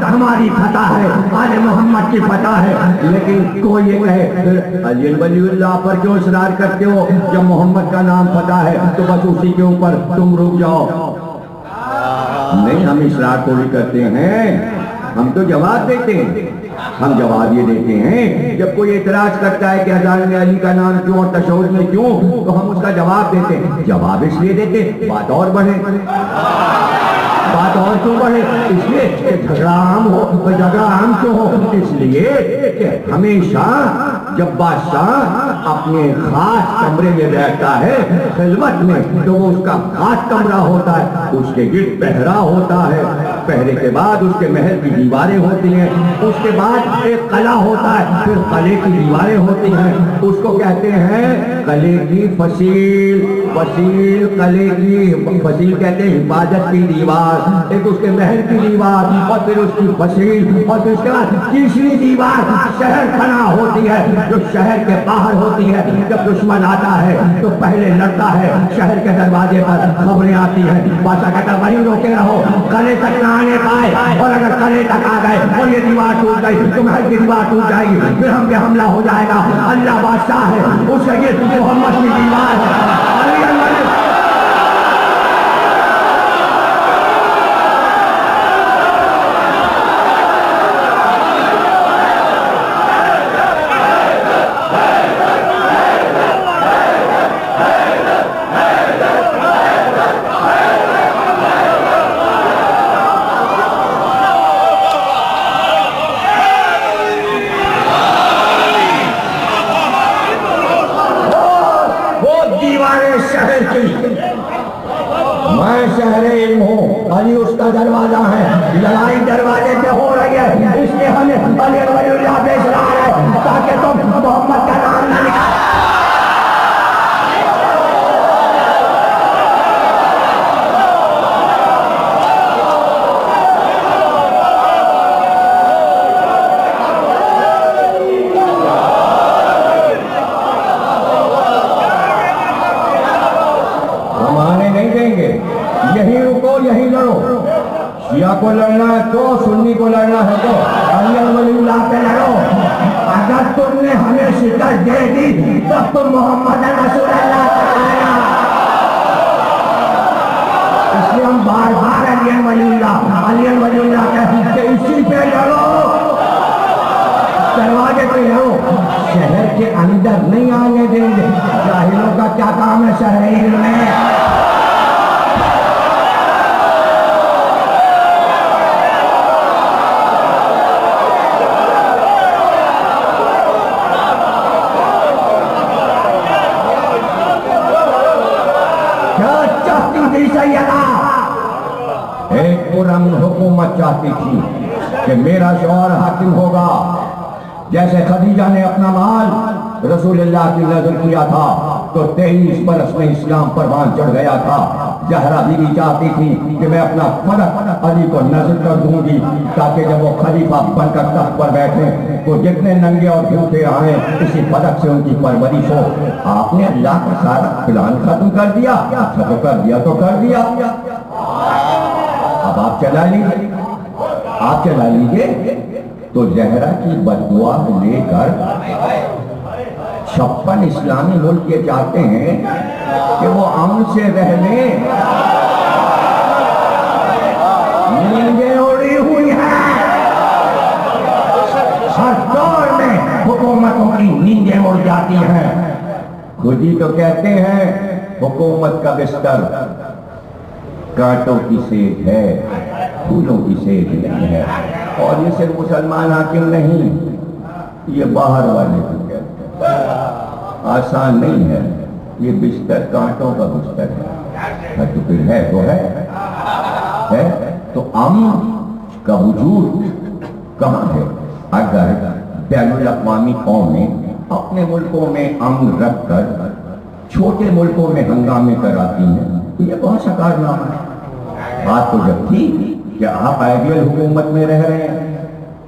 S1: हमारी फतह है, आले मोहम्मद की फतह है। लेकिन कोई ये कहे अली वलीउल्लाह पर क्यों इसरार करते हो, जब मोहम्मद का नाम फतह है तो बस उसी के ऊपर तुम रुक जाओ। नहीं, हम इसरार थोड़ी करते हैं, हम तो जवाब देते हैं। हम जवाब ये देते हैं, जब कोई एतराज करता है कि अज़ान में अली का नाम क्यों और तशहूद में क्यों, तो हम उसका जवाब देते हैं। जवाब इसलिए देते बात और बढ़े, बात
S2: बात और क्यों बढ़े, इसलिए कि झगड़ा आम क्यों हो, इसलिए कि हमेशा जब बादशाह अपने खास कमरे में बैठता है खिलवत में, तो वो उसका खास कमरा होता है, उसके गिर्द पहरा होता है, पहरे के बाद उसके महल की दीवारें होती हैं, उसके बाद एक कला होता है, फिर कले की दीवारें होती हैं, उसको कहते हैं कले की फसील। फसील कले की फसील कहते हैं हिफाजत की दीवार, एक उसके महल की दीवार और फिर उसकी फसील, और फिर उसके बाद तीसरी दीवार शहर खड़ा होती है, जो शहर के बाहर होती है। जब दुश्मन आता है तो पहले लड़ता है, शहर के दरवाजे पर खबरें आती है, बादशाह कहता है वहीं रोके रहो, कले तक न आने पाए, और अगर कले तक आ गए और ये दीवार टूट गई तो महल की दीवार टूट जाएगी, फिर हम पे हमला हो जाएगा। अल्लाह बादशाह है, उसके गिर्द मोहम्मद की दीवार है। अली उसका दरवाजा है, लड़ाई दरवाजे पे हो रही है, इसलिए हमें अली वलीउल्लाह भेज रहा है ताकि तुम मोहम्मद का नाम न निकाल। शिया को लड़ना है तो, सुन्नी को लड़ना है तो अली वलीउल्लाह पे लड़ो। अगर तुमने हमें शिकस्त दे दी तब तुम मोहम्मद रसूलुल्लाह कहलाना। इसलिए हम बार बार अली वलीउल्लाह कहते इसी पे लड़ो, दरवाजे पे लड़ो, शहर के अंदर नहीं आने देंगे। जाहिलों का क्या काम है शहर में? एक पुरअमन हुकूमत चाहती थी कि मेरा शौहर हाकिम होगा। जैसे खदीजा ने अपना माल रसूलुल्लाह की नजर किया था तो 23 बरस में इस्लाम परवान चढ़ गया था। जहरा बीवी चाहती थी कि मैं अपना फर्क अली को नजर कर दूंगी ताकि जब वो खलीफा बनकर तख्त पर बैठे तो जितने नंगे और झूठे आए इसी फर्क से उनकी परवरिश हो। आपने अल्लाह का सारा प्लान खत्म कर दिया। अच्छा तो कर दिया तो कर दिया, अब आप चला लीजिए। तो जहरा की बददुआ लेकर 56 इस्लामी मुल्क ये चाहते हैं कि वो अमन से रह लें। नींदें उड़ी हुई है, हर दौर में हुकूमतों की नींदें उड़ जाती हैं। खुद ही तो कहते हैं हुकूमत का बिस्तर कांटों की सेज है, फूलों की सेज नहीं है। और ये सिर्फ मुसलमान हाकिम नहीं, ये बाहर वाले भी कहते हैं। आसान नहीं है, ये बिस्तर कांटों का बिस्तर है। तो फिर है तो है तो अमन का वजूद कहाँ है? अगर बैनुल अक़वामी कौमें अपने मुल्कों में अमन रखकर छोटे मुल्कों में हंगामे कराती हैं तो ये बहुत सा कारनामा है। बात तो जब थी कि आप आइडियल हुकूमत में रह रहे हैं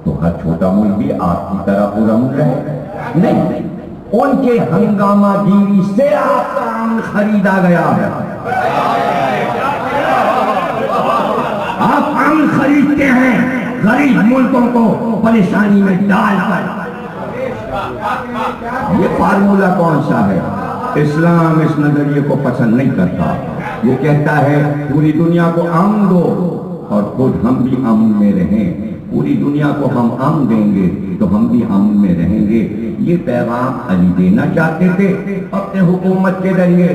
S2: तो हर छोटा मुल्क भी आपकी तरह पुरअमन रहे। नहीं, उनके हंगामा गिरी से आपका अमन खरीदा गया है। आप अमन खरीदते हैं गरीब मुल्कों को परेशानी में डालकर। ये फार्मूला कौन सा है? इस्लाम इस नजरिए को पसंद नहीं करता। ये कहता है पूरी दुनिया को अमन दो और खुद हम भी अमन में रहें। पूरी दुनिया को हम अमन देंगे तो हम भी अमन में रहेंगे। ये पैगाम अली देना चाहते थे अपने हुकूमत के जरिए।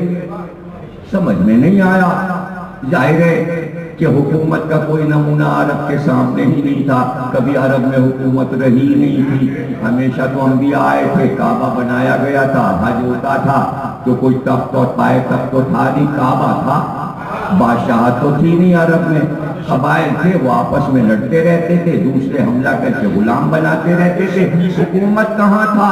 S2: समझ में नहीं आया। जाहिर है कि हुकूमत का कोई नमूना अरब के सामने ही नहीं था, कभी अरब में हुकूमत रही नहीं थी। हमेशा तो अंबिया आए थे, काबा बनाया गया था, हज होता था, तो कोई तख्त और पाए तख्त तो था नहीं, काबा था। बादशाह तो थी नहीं अरब में, कबाइल थे, वो आपस में लड़ते रहते थे, दूसरे हमला करके गुलाम बनाते रहते थे। हुकूमत कहाँ था,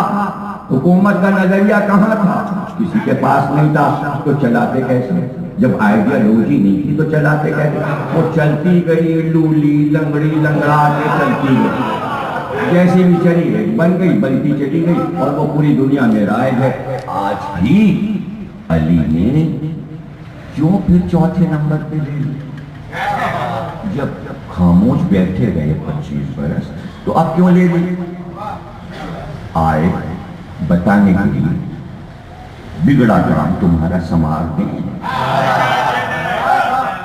S2: हुकूमत का नजरिया कहाँ था, किसी के पास नहीं था, तो चलाते कैसे? जब आइडियोलॉजी नहीं थी तो चलाते कैसे? वो चलती गई, लूली लंगड़ी लंगड़ा के चलती गई, जैसी भी चली गई, बन गई, बनती चली गई, और वो पूरी दुनिया में राज है। आज भी अली ने क्यों फिर चौथे नंबर पे ले ली? जब खामोश बैठे रहे 25 बरस, तो अब क्यों ले ली? आए बताने के लिए बिगड़ा काम तुम्हारा संभाल दें,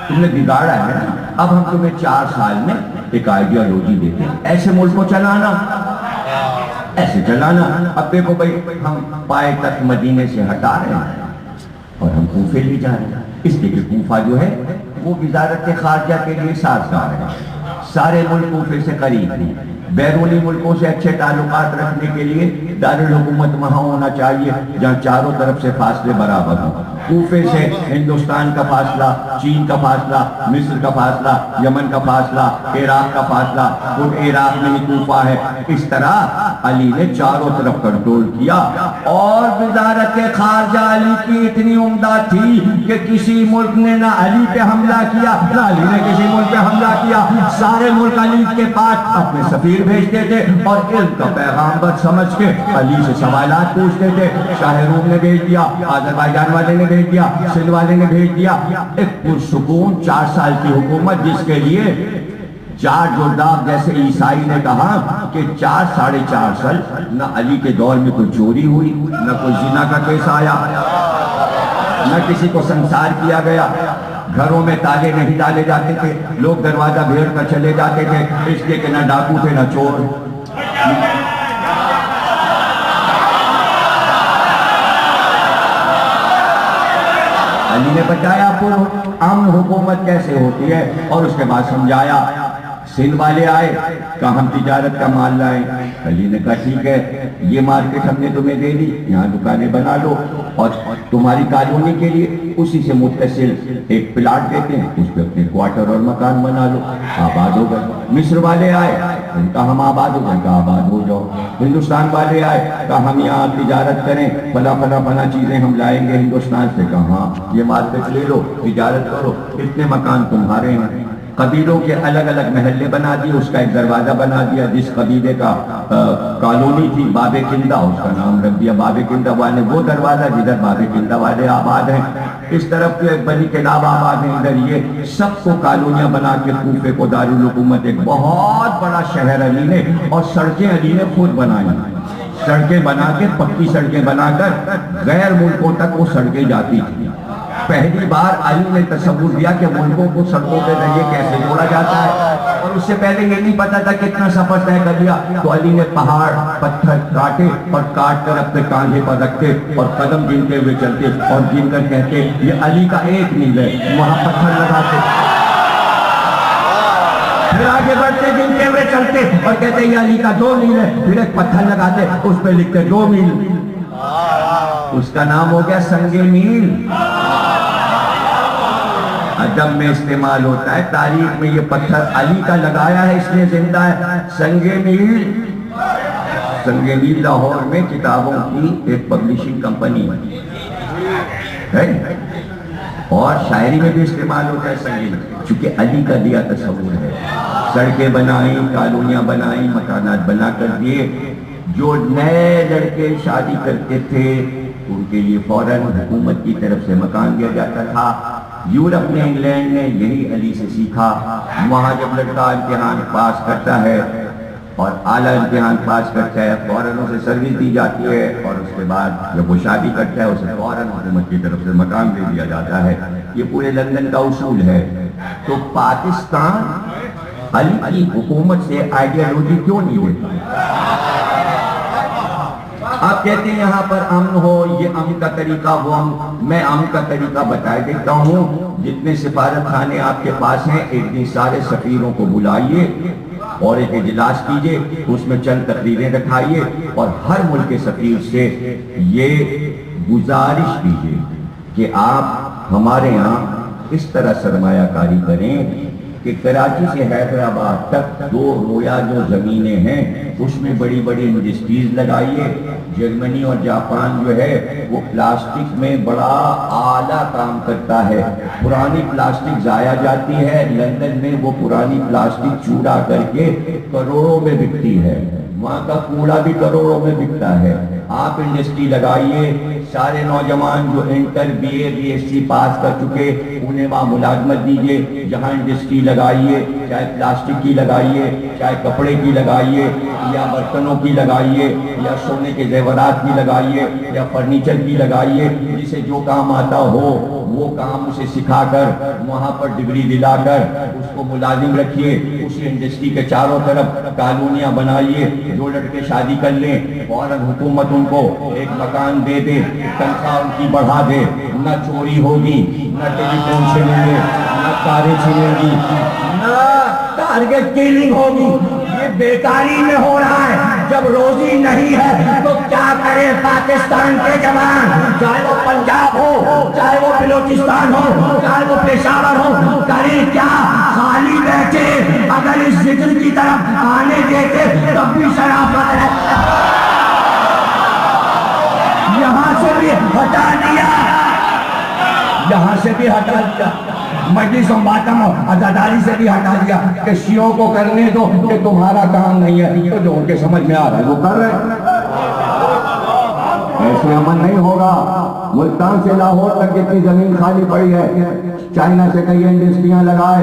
S2: तुमने बिगाड़ा है ना, अब हम तुम्हें 4 साल में एक आइडियोलॉजी देते हैं, ऐसे मुल्क को चलाना, ऐसे चलाना। अब देखो भाई, हम पाए तक मदीने से हटा रहे हैं और हम कूफे ले जा रहे हैं, इसलिए कि कूफा जो है वो वजारत खारजा के लिए साजगार है, सारे मुल्क कूफे से करीब हैं, बैरूनी मुल्कों से अच्छे ताल्लुकात रखने के लिए दारुल हुकूमत वहां होना चाहिए जहां चारों तरफ से फासले बराबर हों। कूफे से हिंदुस्तान का फासला, चीन का फासला, मिस्र का फासला, यमन का फासला, इराक का फासला, खुद इराक में ही कूफा है। इस तरह अली ने चारों तरफ कंट्रोल किया, और वजारत खारजा अली की इतनी उम्दा थी कि किसी मुल्क ने ना अली पे हमला किया, ना अली ने किसी मुल्क पे हमला किया। सारे मुल्क अली के पास अपने सफीर भेजते थे और इल्म का पैगाम्बर समझ के अली से सवालात पूछते थे। शाह रूम ने भेज दिया, आज़रबाईजान वाले ने भेज दिया, सिंध वाले ने भेज दिया। एक पुरसुकून 4 साल की हुकूमत, जिसके लिए जॉर्ज जोर्डान जैसे ईसाई ने कहा कि 4 साढ़े 4 साल न अली के दौर में कोई चोरी हुई, न कोई जिना का केस आया, न किसी को संसार किया गया, घरों में ताले नहीं डाले जाते थे, लोग दरवाजा भेड़ कर चले जाते थे, इसलिए कि न डाकू थे न चोर। अली ने बताया अमन हुकूमत कैसे होती है, और उसके बाद समझाया। सिंध वाले आए, कहा हम तिजारत का माल लाए। अली ने कहा ठीक है, ये मार्केट हमने तुम्हें दे दी, यहाँ दुकानें बना लो, और तुम्हारी कॉलोनी के लिए उसी से मुत्तसिल एक प्लाट देते हैं, उस पर अपने क्वार्टर और मकान बना लो, आबाद हो गए। मिस्र वाले आए, उनका हम आबाद हो गए, कहा आबाद हो जाओ। हिंदुस्तान वाले आए, कहा हम यहाँ तिजारत करें, फला फला फला चीजें हम लाएंगे हिंदुस्तान से, कहा ये मार्केट ले लो, तिजारत करो, इतने मकान तुम्हारे हैं। कबीलों के अलग अलग महल्ले बना दिए, उसका एक दरवाजा बना दिया, जिस कबीले का कॉलोनी थी बाबे किंदा, उसका नाम रख दिया बाबे किंदा वाले, वो दरवाजा जिधर बाबे किंदा वाले आबाद हैं। इस तरफ के बनी किलाब आबाद है, इधर ये सबको कॉलोनियां बना के कूफे को दारुल हुकूमत, एक बहुत बड़ा शहर अली ने, और सड़कें अली ने खुद बनाई, सड़कें बना के, पक्की सड़कें बनाकर गैर मुल्कों तक वो सड़कें जाती थी। पहली बार अली ने तसव्वुर दिया कि मुल्कों को सड़कों के जरिए कैसे जोड़ा जाता है, और उससे पहले ये नहीं पता था कितना सफर तय कर लिया। तो अली ने पहाड़ पत्थर काटे और काट कर अपने कांधे पर रखते और कदम गिनते हुए चलते, और गिनकर कहते ये अली का एक मील है, वहां पत्थर लगाते, फिर आगे बढ़ते गिनते हुए चलते और कहते ये अली का 2 मील है, फिर एक पत्थर लगाते, उस पर लिखते 2 मील, उसका नाम हो गया संगे मील। अदब में इस्तेमाल होता है, तारीख में ये पत्थर अली का लगाया है, इसलिए जिंदा है। संगे मील, संगे मील लाहौर में किताबों की एक पब्लिशिंग कंपनी है, और शायरी में भी इस्तेमाल होता है संगे मील, चूंकि अली का दिया तस्वुर है। सड़कें बनाई, कॉलोनियां बनाई, मकानात बना कर दिए। जो नए लड़के शादी करते थे उनके लिए फौरन हुकूमत की तरफ से मकान दिया जाता था। यूरोप ने, इंग्लैंड ने यही अली से सीखा। वहाँ जब लड़का इम्तिहान पास करता है और आला इम्तिहान पास करता है, फौरन उसे सर्विस दी जाती है, और उसके बाद जब वो शादी करता है उसे फौरन हुकूमत की तरफ से मकान दे दिया जाता है। ये पूरे लंदन का उसूल है। तो पाकिस्तान अली की हुकूमत से आइडियोलॉजी क्यों नहीं लेता?
S1: आप कहते हैं यहाँ पर अमन हो, ये अमन का तरीका, वो अमन। मैं अमन का तरीका बता देता हूँ। जितने सिफारत खाने आपके पास हैं, एक दिन सारे सफीरों को बुलाइए और एक इजलास कीजिए, उसमें चंद तकरीरें रखाइए और हर मुल्क के सफीर से ये गुजारिश कीजिए कि आप हमारे यहाँ इस तरह सरमायाकारी करें कि कराची से हैदराबाद तक 2 रोया जो ज़मीनें हैं उसमें बड़ी बड़ी इंडस्ट्रीज लगाइए। जर्मनी और जापान जो है वो प्लास्टिक में बड़ा आला काम करता है। पुरानी प्लास्टिक जाया जाती है, लंदन में वो पुरानी प्लास्टिक चूड़ा करके करोड़ों में बिकती है, वहाँ का कूड़ा भी करोड़ों में बिकता है। आप इंडस्ट्री लगाइए, सारे नौजवान जो इंटर BA BSc पास कर चुके उन्हें वहाँ मुलाजमत दीजिए। जहाँ इंडस्ट्री लगाइए, चाहे प्लास्टिक की लगाइए, चाहे कपड़े की लगाइए, या बर्तनों की लगाइए, या सोने के जेवरात की लगाइए, या फर्नीचर की लगाइए, जिसे जो काम आता हो वो काम उसे सिखाकर वहाँ पर डिग्री दिलाकर उसको मुलाजिम रखिए। उसी इंडस्ट्री के चारों तरफ कॉलोनियाँ बनाइए, जो लड़के शादी कर लें और हुकूमत उनको एक मकान दे दे, तनख्वाह उनकी बढ़ा दे, न चोरी होगी, न टेलीफोन छीनेंगे, न कारें छीनेंगी, न टारगेट किलिंग होगी। ये बेकारी में हो रहा है। जब रोजी नहीं है तो क्या करे पाकिस्तान के जवान, चाहे वो पंजाब हो, चाहे वो बलूचिस्तान हो, चाहे वो पेशावर हो, करे क्या? खाली बैठे। अगर इस जिक्र की तरफ आने देते तब भी शराफत है। यहाँ से भी हटा दिया, यहाँ से भी हटा दिया, मजलिस मातम अजादारी से भी हटा दिया कि शियों को करने दो, कि तुम्हारा काम नहीं है। तो जो उनके समझ में आ रहा है वो कर रहे हैं। ऐसे अमन नहीं होगा। मुल्तान से लाहौर तक जितनी जमीन खाली पड़ी है, चाइना से कई इंडस्ट्रियां लगाए,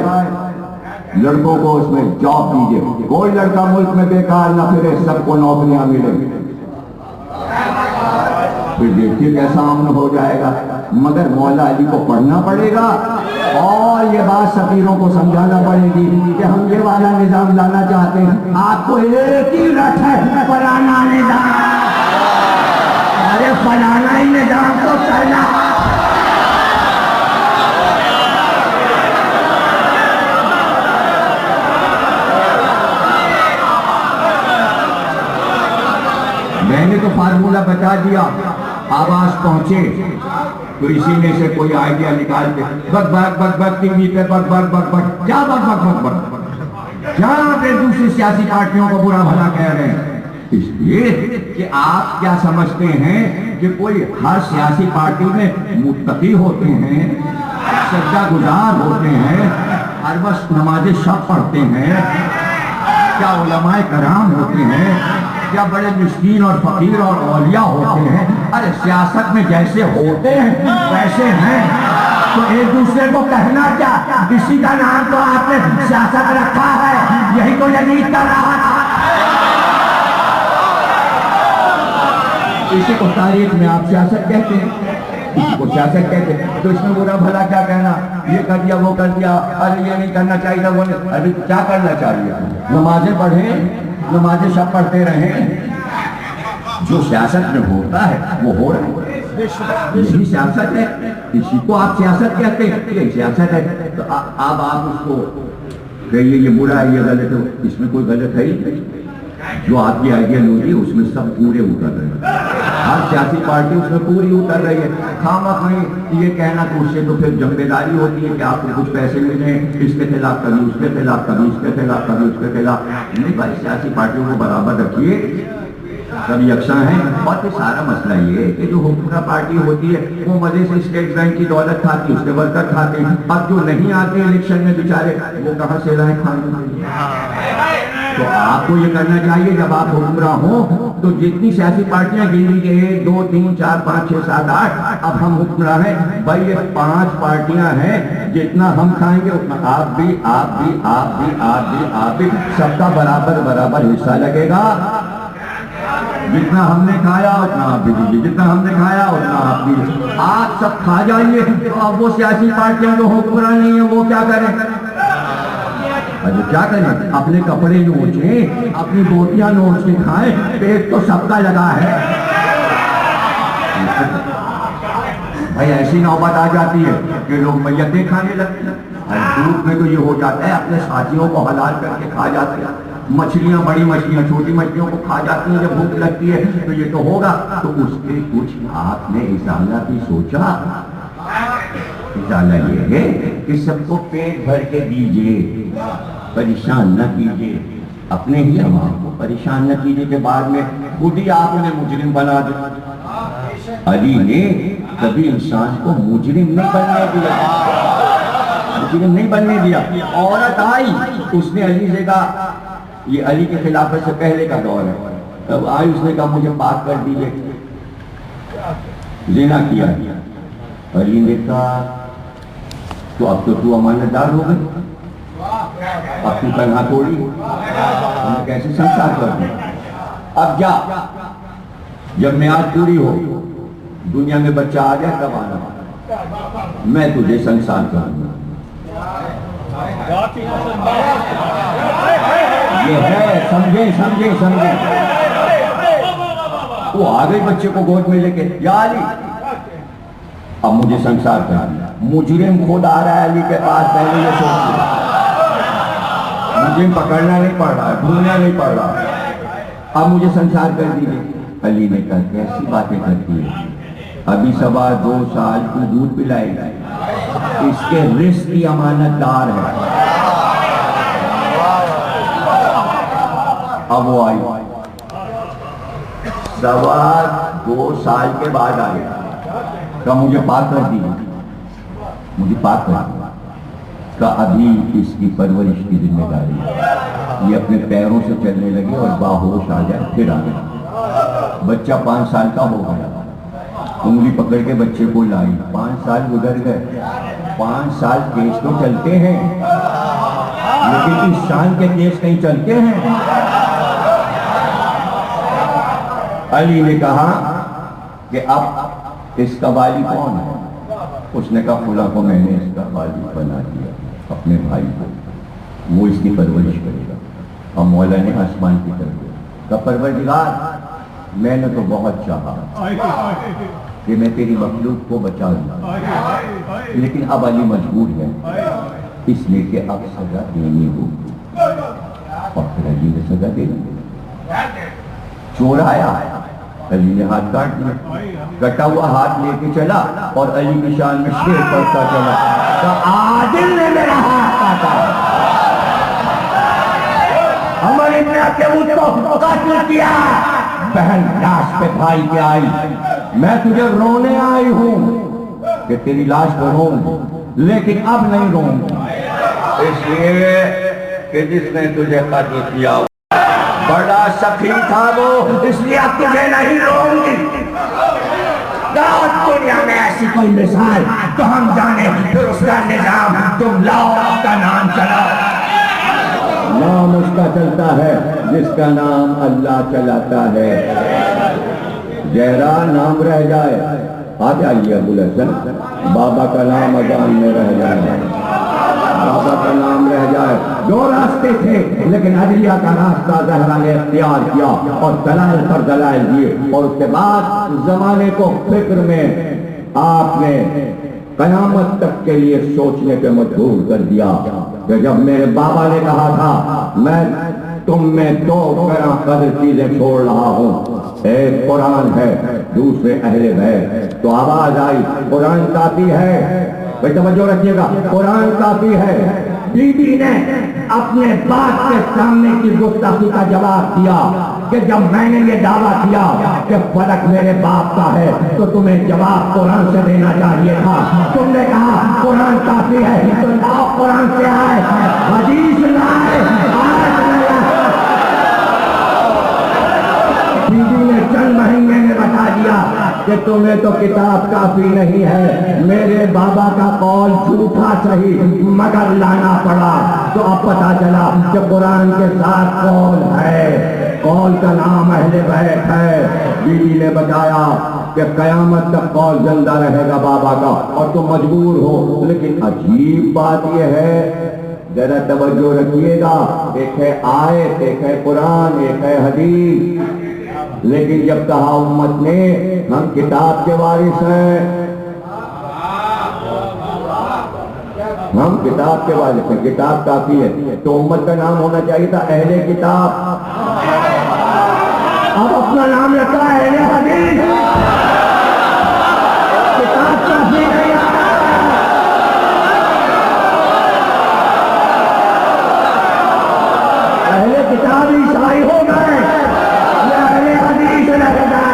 S1: लड़कों को उसमें जॉब दीजिए। कोई लड़का मुल्क में बेकार न फिरे, सबको नौकरियां मिले। फिर देखिए कैसा अमन हो जाएगा। मगर मौला अली को पढ़ना पड़ेगा और ये बात सफीरों को समझाना पड़ेगी कि हम ये वाला निजाम लाना चाहते हैं। आपको एक ही रट है, फलाना निजाम। अरे फलाना ही निजाम तो करना। मैंने तो फार्मूला बता दिया, आवाज पहुंचे तो इसी में से कोई आइडिया निकाल के बक बक बक बक टीवी पे बक बक बक बक, क्या बक बक बक बक, क्या आप एक दूसरी सियासी पार्टियों को बुरा भला कह रहे हैं? इसलिए कि आप क्या समझते हैं कि कोई हर सियासी पार्टी में मुत्तकी होते हैं, सज्जा गुजार होते हैं, हर वक्त नमाज शब पढ़ते हैं, क्या उलमाए कराम होते हैं, क्या बड़े मिस्कीन और फकीर और औलिया होते हैं? अरे सियासत में जैसे होते हैं वैसे हैं। तो एक दूसरे को कहना क्या? इसी का नाम तो आपने सियासत रखा है, यही तो यजीद कर रहा था। इसी को तारीख में आप सियासत कहते हैं, इसी को सियासत कहते हैं। तो इसमें बुरा भला क्या कहना? ये कर दिया, वो कर दिया, अरे ये नहीं करना चाहिए, वो नहीं। अरे क्या करना चाहिए? नमाजें पढ़ें, नमाजें सब पढ़ते रहें। जो सियासत में होता है वो हो रहा है, यही सियासत है। इसी को आप सियासत कहते हैं, यही सियासत है। तो अब आप उसको कहिए ये बुरा है, ये गलत है, इसमें कोई गलत है ही नहीं। जो आपकी आइडियोलॉजी उसमें सब पूरे उतर रहे हैं, हर सियासी पार्टी उसमें पूरी उतर रही है। खामख में ये कहना कि उससे तो फिर जिम्मेदारी होती है कि आपको कुछ पैसे मिले, इसके खिलाफ कभी, उसके खिलाफ कभी, इसके खिलाफ कभी, उसके खिलाफ। नहीं भाई, सियासी पार्टियों को बराबर रखिए, सब यकसा हैं। और फिर सारा मसला ये है कि जो हुकूमत पार्टी होती है वो मजे से स्टेट बैंक की दौलत खाती है, उसके वर्कर खाते हैं। अब जो नहीं आते इलेक्शन में बेचारे, वो कहाँ से लाए खाने? तो आपको ये करना चाहिए जब आप हुक्मरान हो तो जितनी सियासी पार्टियां गिन लीजिए, 1 2 3 4 5 6 7 8, अब हम हुक्मरान हैं भाई, ये 5 पार्टियां हैं, जितना हम खाएंगे उतना आप भी, आप भी, आप भी, आप भी, आप भी, सबका बराबर बराबर हिस्सा लगेगा। जितना हमने खाया उतना आप भी दीजिए, जितना हमने खाया उतना आप भी। आप सब खा जाइए तो अब वो सियासी पार्टियां जो हुक्मरान नहीं है वो क्या करें? अरे क्या करें? अपने कपड़े नोचें, अपनी बोटियां नोच के खाएं, पेट तो सबका लगा है।
S2: भाई ऐसी नौबत आ जाती है कि लोग मैयतें खाने लगते हैं। धूप में तो ये हो जाता है, अपने साथियों को हलाल करके खा जाते हैं। मछलियां, बड़ी मछलियां छोटी मछलियों को खा जाती हैं जब भूख लगती है, तो ये तो होगा। तो उसके कुछ आपने इजाला भी सोचा? इजाला ये है कि सबको पेट भर के दीजिए, परेशान न कीजिए, अपने ही अवाम को परेशान न कीजिए कि बाद में खुद ही आप उन्हें मुजरिम बना दे। अली ने कभी इंसान को मुजरिम नहीं बनने दिया, मुजरिम नहीं बनने दिया। औरत आई, उसने अली से कहा, ये अली के खिलाफत से पहले का दौर है, तब आई, उसने कहा मुझे पाक कर दीजिए, ज़िना किया। अली ने कहा तो अब तो तू अमानतदार हो गई, अब तू तन्हा तोड़ी, हमें कैसे संसार कर दे? अब जा, जब म्याद पूरी हो, दुनिया में बच्चा आ जाए तब आना, मैं तुझे संसार करूंगा। ये है, समझे समझे समझे। वो आ गई बच्चे को गोद में लेके, या अली अब मुझे संसार कर दिया। मुजरिम खुद आ रहा है अली के पास, पहले ये सोचिए, मुझे पकड़ना नहीं पड़ रहा है, ढूंढना नहीं पड़ रहा है, अब मुझे संसार कर दीजिए। अली ने कहा कैसी बातें करती है, अभी 2.25 साल की दूध पिलाएगा, इसके रिस्क की अमानतदार है। अब वो आई, 2.25 साल के बाद आई, का मुझे पाक कर दी, मुझे पाक कर दी। का अभी इसकी परवरिश की जिम्मेदारी है, ये अपने पैरों से चलने लगे और बाहोश आ जाए फिर आ गए। बच्चा 5 साल का हो गया, उंगली पकड़ के बच्चे को लाई, 5 साल गुजर गए। 5 साल केस तो चलते हैं, लेकिन इस शान के केस कहीं चलते हैं? अली ने कहा कि अब इसका वाली कौन है? उसने कहा फुला को मैंने इसका वाली बना दिया, अपने भाई को, वो इसकी परवरिश करेगा। और मौला ने आसमान की तरफ का परवरदिगार, मैंने तो बहुत चाहा कि मैं तेरी मखलूक को बचा लूं, लेकिन अब अली मजबूर है, इसलिए कि अब सजा देनी होगी। और फिर अली ने सजा दे दी। चोर आया, अली ने हाथ काट दिया, कटा हुआ हाथ लेके चला और अली की शान में शेर पड़ता चला, तो आदिल ने मेरा हाथ काटा, हमारे उसको कातिल किया। बहन लाश पे भाई के आई, मैं तुझे रोने आई हूं कि तेरी लाश पर रो, लेकिन अब नहीं रोऊंगा, इसलिए कि जिसने तुझे कत्ल किया बड़ा सखी था वो, इसलिए अब तुझे नहीं रोऊंगी। दुनिया में ऐसी कोई मिसाल तो हम जाने, फिर उसका निजाम तुम लाओ, उसका नाम चलाओ। नाम उसका चलता है जिसका नाम अल्लाह चलाता है। जहरा नाम रह जाए, आ जाइए अबुल हसन, बाबा का नाम अजान में रह जाए, बाबा का नाम रह जाए। 2 रास्ते थे, लेकिन अदलिया का रास्ता ज़हरा ने इख्तियार किया और दलाल पर दलाल दिए, और उसके बाद जमाने को फिक्र में आपने कयामत तक के लिए सोचने पे मजबूर कर दिया कि जब मेरे बाबा ने कहा था मैं तुम में 2 कदर चीजें छोड़ रहा हूँ, एक कुरान है, दूसरे अहले बैत, तो आवाज आई कुरान काफी है। भाई तवज्जो रखिएगा, कुरान काफी है। बीबी ने अपने बाप के सामने की गुस्ताखी का जवाब दिया कि जब मैंने ये दावा किया कि फलक मेरे बाप का है, तो तुम्हें जवाब कुरान से देना चाहिए था। तुमने कहा कुरान काफी है, तो लाओ कुरान से आए, हदीस लाए, बीबी ने चंद महीने में बता दिया कि तुम्हें तो किताब काफी नहीं है, मेरे बाबा का कौल झूठा सही मगर लाना पड़ा। तो अब पता चला कि कुरान के साथ कौल है, कौल का नाम अहले बैत है। बीबी ने बताया कि कयामत तक कौल जिंदा रहेगा बाबा का, और तुम मजबूर हो। लेकिन अजीब बात यह है, जरा तवज्जो रखिएगा, एक है आयत, एक है कुरान, एक है हदीस, लेकिन जब कहा उम्मत ने हम किताब के वारिस हैं, हम किताब के वाले थे, किताब काफी है, तो उम्मत का नाम होना चाहिए था अहले किताब। अब अपना नाम रखा है अहले हदीस। किताब काफी नहीं आता। अहले किताब ईसाई हो गए, ये अहले हदीस रह गए।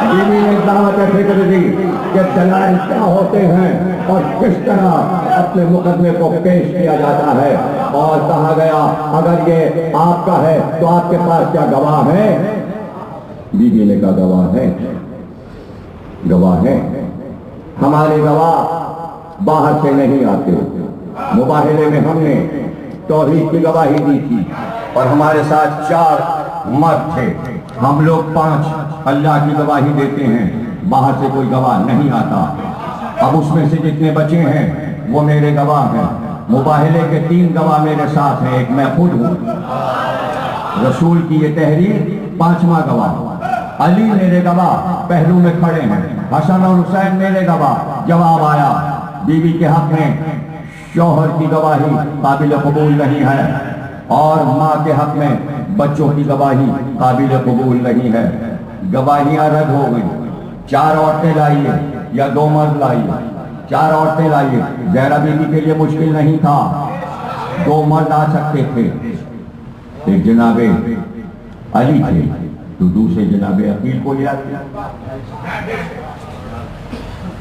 S2: बीवी ने दावत फिक्र दी कि दलाल क्या होते हैं और किस तरह अपने मुकदमे को पेश किया जाता है, और कहा गया अगर ये आपका है तो आपके पास क्या गवाह है? बीवी ने कहा गवाह है, गवाह है। हमारे गवाह बाहर से नहीं आते। मुबाहिले में हमने तौहीद की गवाही दी थी और हमारे साथ 4 मर्द थे, हम लोग 5 अल्लाह की गवाही देते हैं, बाहर से कोई गवाह नहीं आता। अब उसमें से जितने बचे हैं वो मेरे गवाह हैं। मुबाहिले के 3 गवाह मेरे साथ हैं, एक मैं खुद हूँ। रसूल की ये तहरीर 5वां गवाह। अली मेरे गवाह पहलू में खड़े हैं। हसन और हुसैन मेरे गवाह। जवाब आया बीवी के हक में शौहर की गवाही काबिल कबूल नहीं है, और माँ के हक में बच्चों की गवाही काबिल कबूल नहीं है। गवाहियां रद्द हो गई। 4 औरतें लाइए या 2 मर्द लाइए, 4 औरतें लाइए। ज़हरा बीबी के लिए मुश्किल नहीं था, 2 मर्द आ सकते थे। एक जनाबे अली थे तो दूसरे जनाबे अकील को लिया,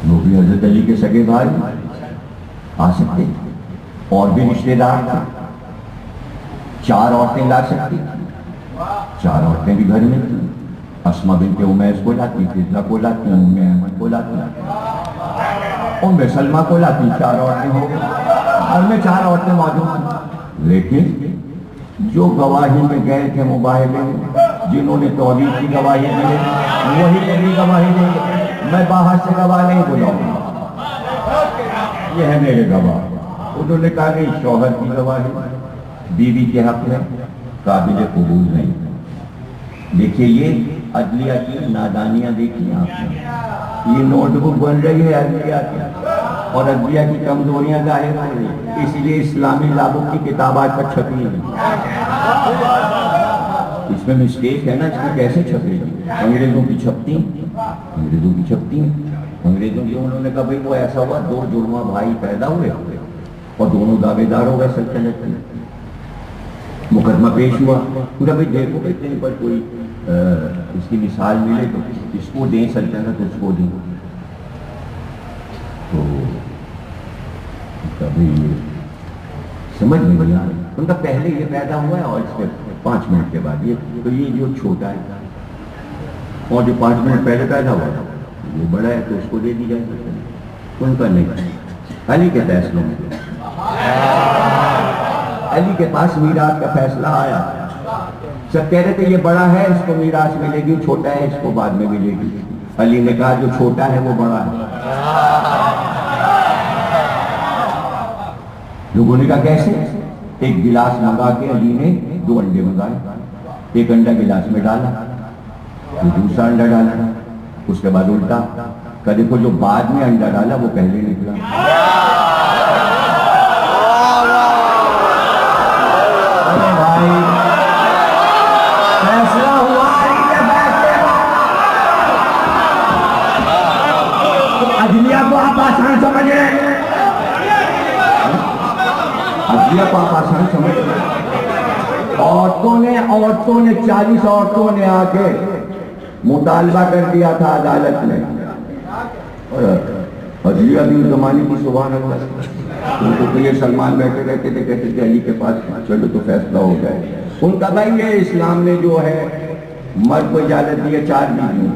S2: वो भी हजरत अली के सगे भाई आ सकते, और भी रिश्तेदार था। 4 औरतें ला सकती, 4 औरतें भी घर में थी। अस्मा बिन्ते उमैस को लाती, फिज़ा को लाती, उम्मे अहमद को लाती, उम्मे सलमा को लाती। 4 औरतें हो गई, घर में 4 औरतें मौजूद थी। लेकिन जो गवाही में गए थे मुबाहिले में, जिन्होंने तौहीद की गवाही दी, वही मेरी गवाही देंगे। मैं बाहर से गवाह नहीं बुलाऊंगा, ये है मेरे गवाह। उन्होंने कहा कि शौहर की गवाही बीवी के हक में काबिल कबूल नहीं। देखिए ये अदलिया की नादानियां देखिए आपने। ये नोटबुक बन रही है अदलिया की, और अदलिया की कमजोरियां जाहिर हो रही, इसलिए इस्लामी लाभों की किताब आज तक छपी नहीं। इसमें मिस्टेक है ना, इसमें कैसे छपेगी? अंग्रेजों की छपती, अंग्रेजों की छपती, अंग्रेजों की। उन्होंने कहा भाई वो ऐसा हुआ, 2 जुड़वा भाई पैदा हुए और दोनों दावेदार हो गए सल्तनत के। मुकदमा पेश हुआ, पूरा भाई देखो भाई कहीं पर कोई इसकी मिसाल मिले तो इसको दें सल्तनत, उसको दें। तो कभी समझ में नहीं आ रही। उनका पहले ये पैदा हुआ है और इसके 5 मिनट के बाद ये, तो ये जो छोटा है और जो 5 मिनट पहले पैदा हुआ था वो बड़ा है, तो उसको दे दी जाए। उनका नहीं, अली के फैसलों में, अली के पास मीरास का फैसला आया। सब कह रहे थे ये बड़ा है इसको मीरास मिलेगी, छोटा है इसको बाद में मिलेगी। अली ने कहा जो छोटा है वो बड़ा है। लोगों ने कहा कैसे? एक गिलास मंगा के अली ने 2 अंडे मंगाए, एक अंडा गिलास में डाला, तो दूसरा अंडा डाला, उसके बाद उल्टा। कभी को जो बाद में अंडा डाला वो पहले निकला। अरे भाई फैसला हुआ अदलिया को आप आसान समझ रहे हैं, अदलिया को आप आसान समझ रहे हैं। औरतों ने 40 औरतों ने आके मुतालबा कर दिया था अदालत में, और अदलिया भी उस जमाने की सुभान अल्लाह। उनको तो ये सलमान बैठे रहते थे, कहते थे अली के पास चलो तो फैसला हो जाए। उनका भाई ये इस्लाम ने जो है मर्द को इजाजत दी है 4 बीवियों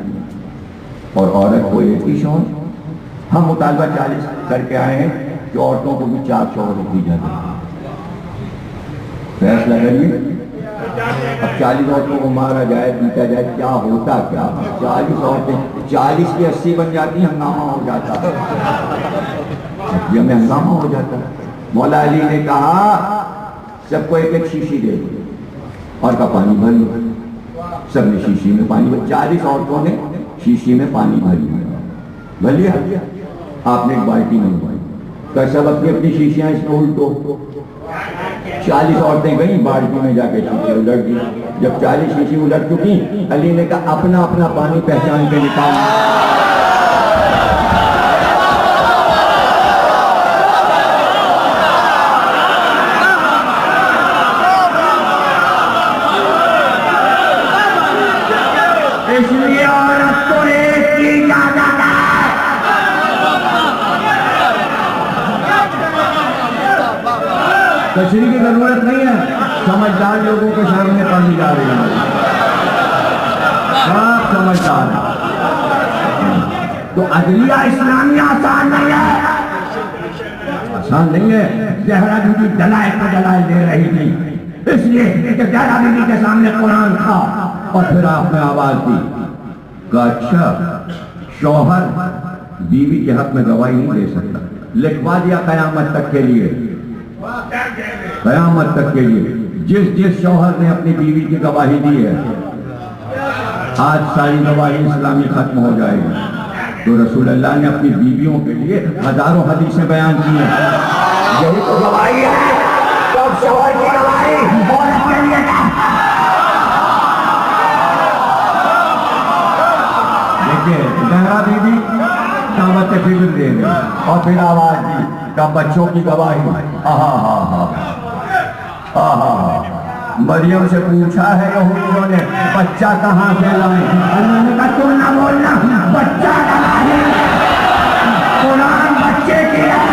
S2: और औरत को 1 ही शौहर। हम मुतालबा 40 करके आए हैं कि औरतों को भी 4 शौहरों की इजाजत। फैसला करिए, अब 40 औरतों को मारा जाए, पीटा जाए, क्या होता क्या? 40 औरतें 40 की 80 बन जाती, हंगामा हो जाता, में हंगामा हो जाता। मौला अली ने कहा सबको 1-1 शीशी दे दो और का पानी भर लो। सबने शीशी में पानी भर, 40 औरतों ने शीशी में पानी भर लिया। भलिया आपने एक बाल्टी मंगवाई, तो सब अपनी अपनी शीशियां इसमें उल्टो। 40 औरतें गई, बाल्टी में जाके शीशी उलट दी। जब 40 शीशी उलट चुकी, अली ने कहा अपना अपना पानी पहचान के निकाल। इसलिए औरत को एक की इजाजत है। तशरीह की जरूरत नहीं है, समझदार लोगों के सामने पढ़ी जा रही है, सब समझदार। तो अदलिया इस्लामी आसान नहीं है, आसान नहीं है। जहरा बीबी दलाइल को दलाइल दे रही थी, इसलिए कि जहरा बीबी के सामने कुरान था। और फिर आपने आवाज दी कि अच्छा शौहर बीवी के हक में गवाही नहीं दे सकता, लिखवा दिया कयामत तक के लिए, कयामत तक के लिए। जिस जिस शौहर ने अपनी बीवी की गवाही दी है, आज सारी गवाही इस्लामी खत्म हो जाएगी। तो रसूल अल्लाह ने अपनी बीवियों के लिए हजारों हदीसें बयान की हैं। यही तो गवाही है, तो शौहर की गवाही औरत के लिए था। देखिए जहरा बीबी दावत फिक्र दे गई और फिर आवाज दी का बच्चों की गवाही। मरियम से पूछा है यहूदियों ने बच्चा कहाँ से लाए, उन्होंने कहा तुम ना बोलना, बच्चा गवाही, कुरान बच्चे की है।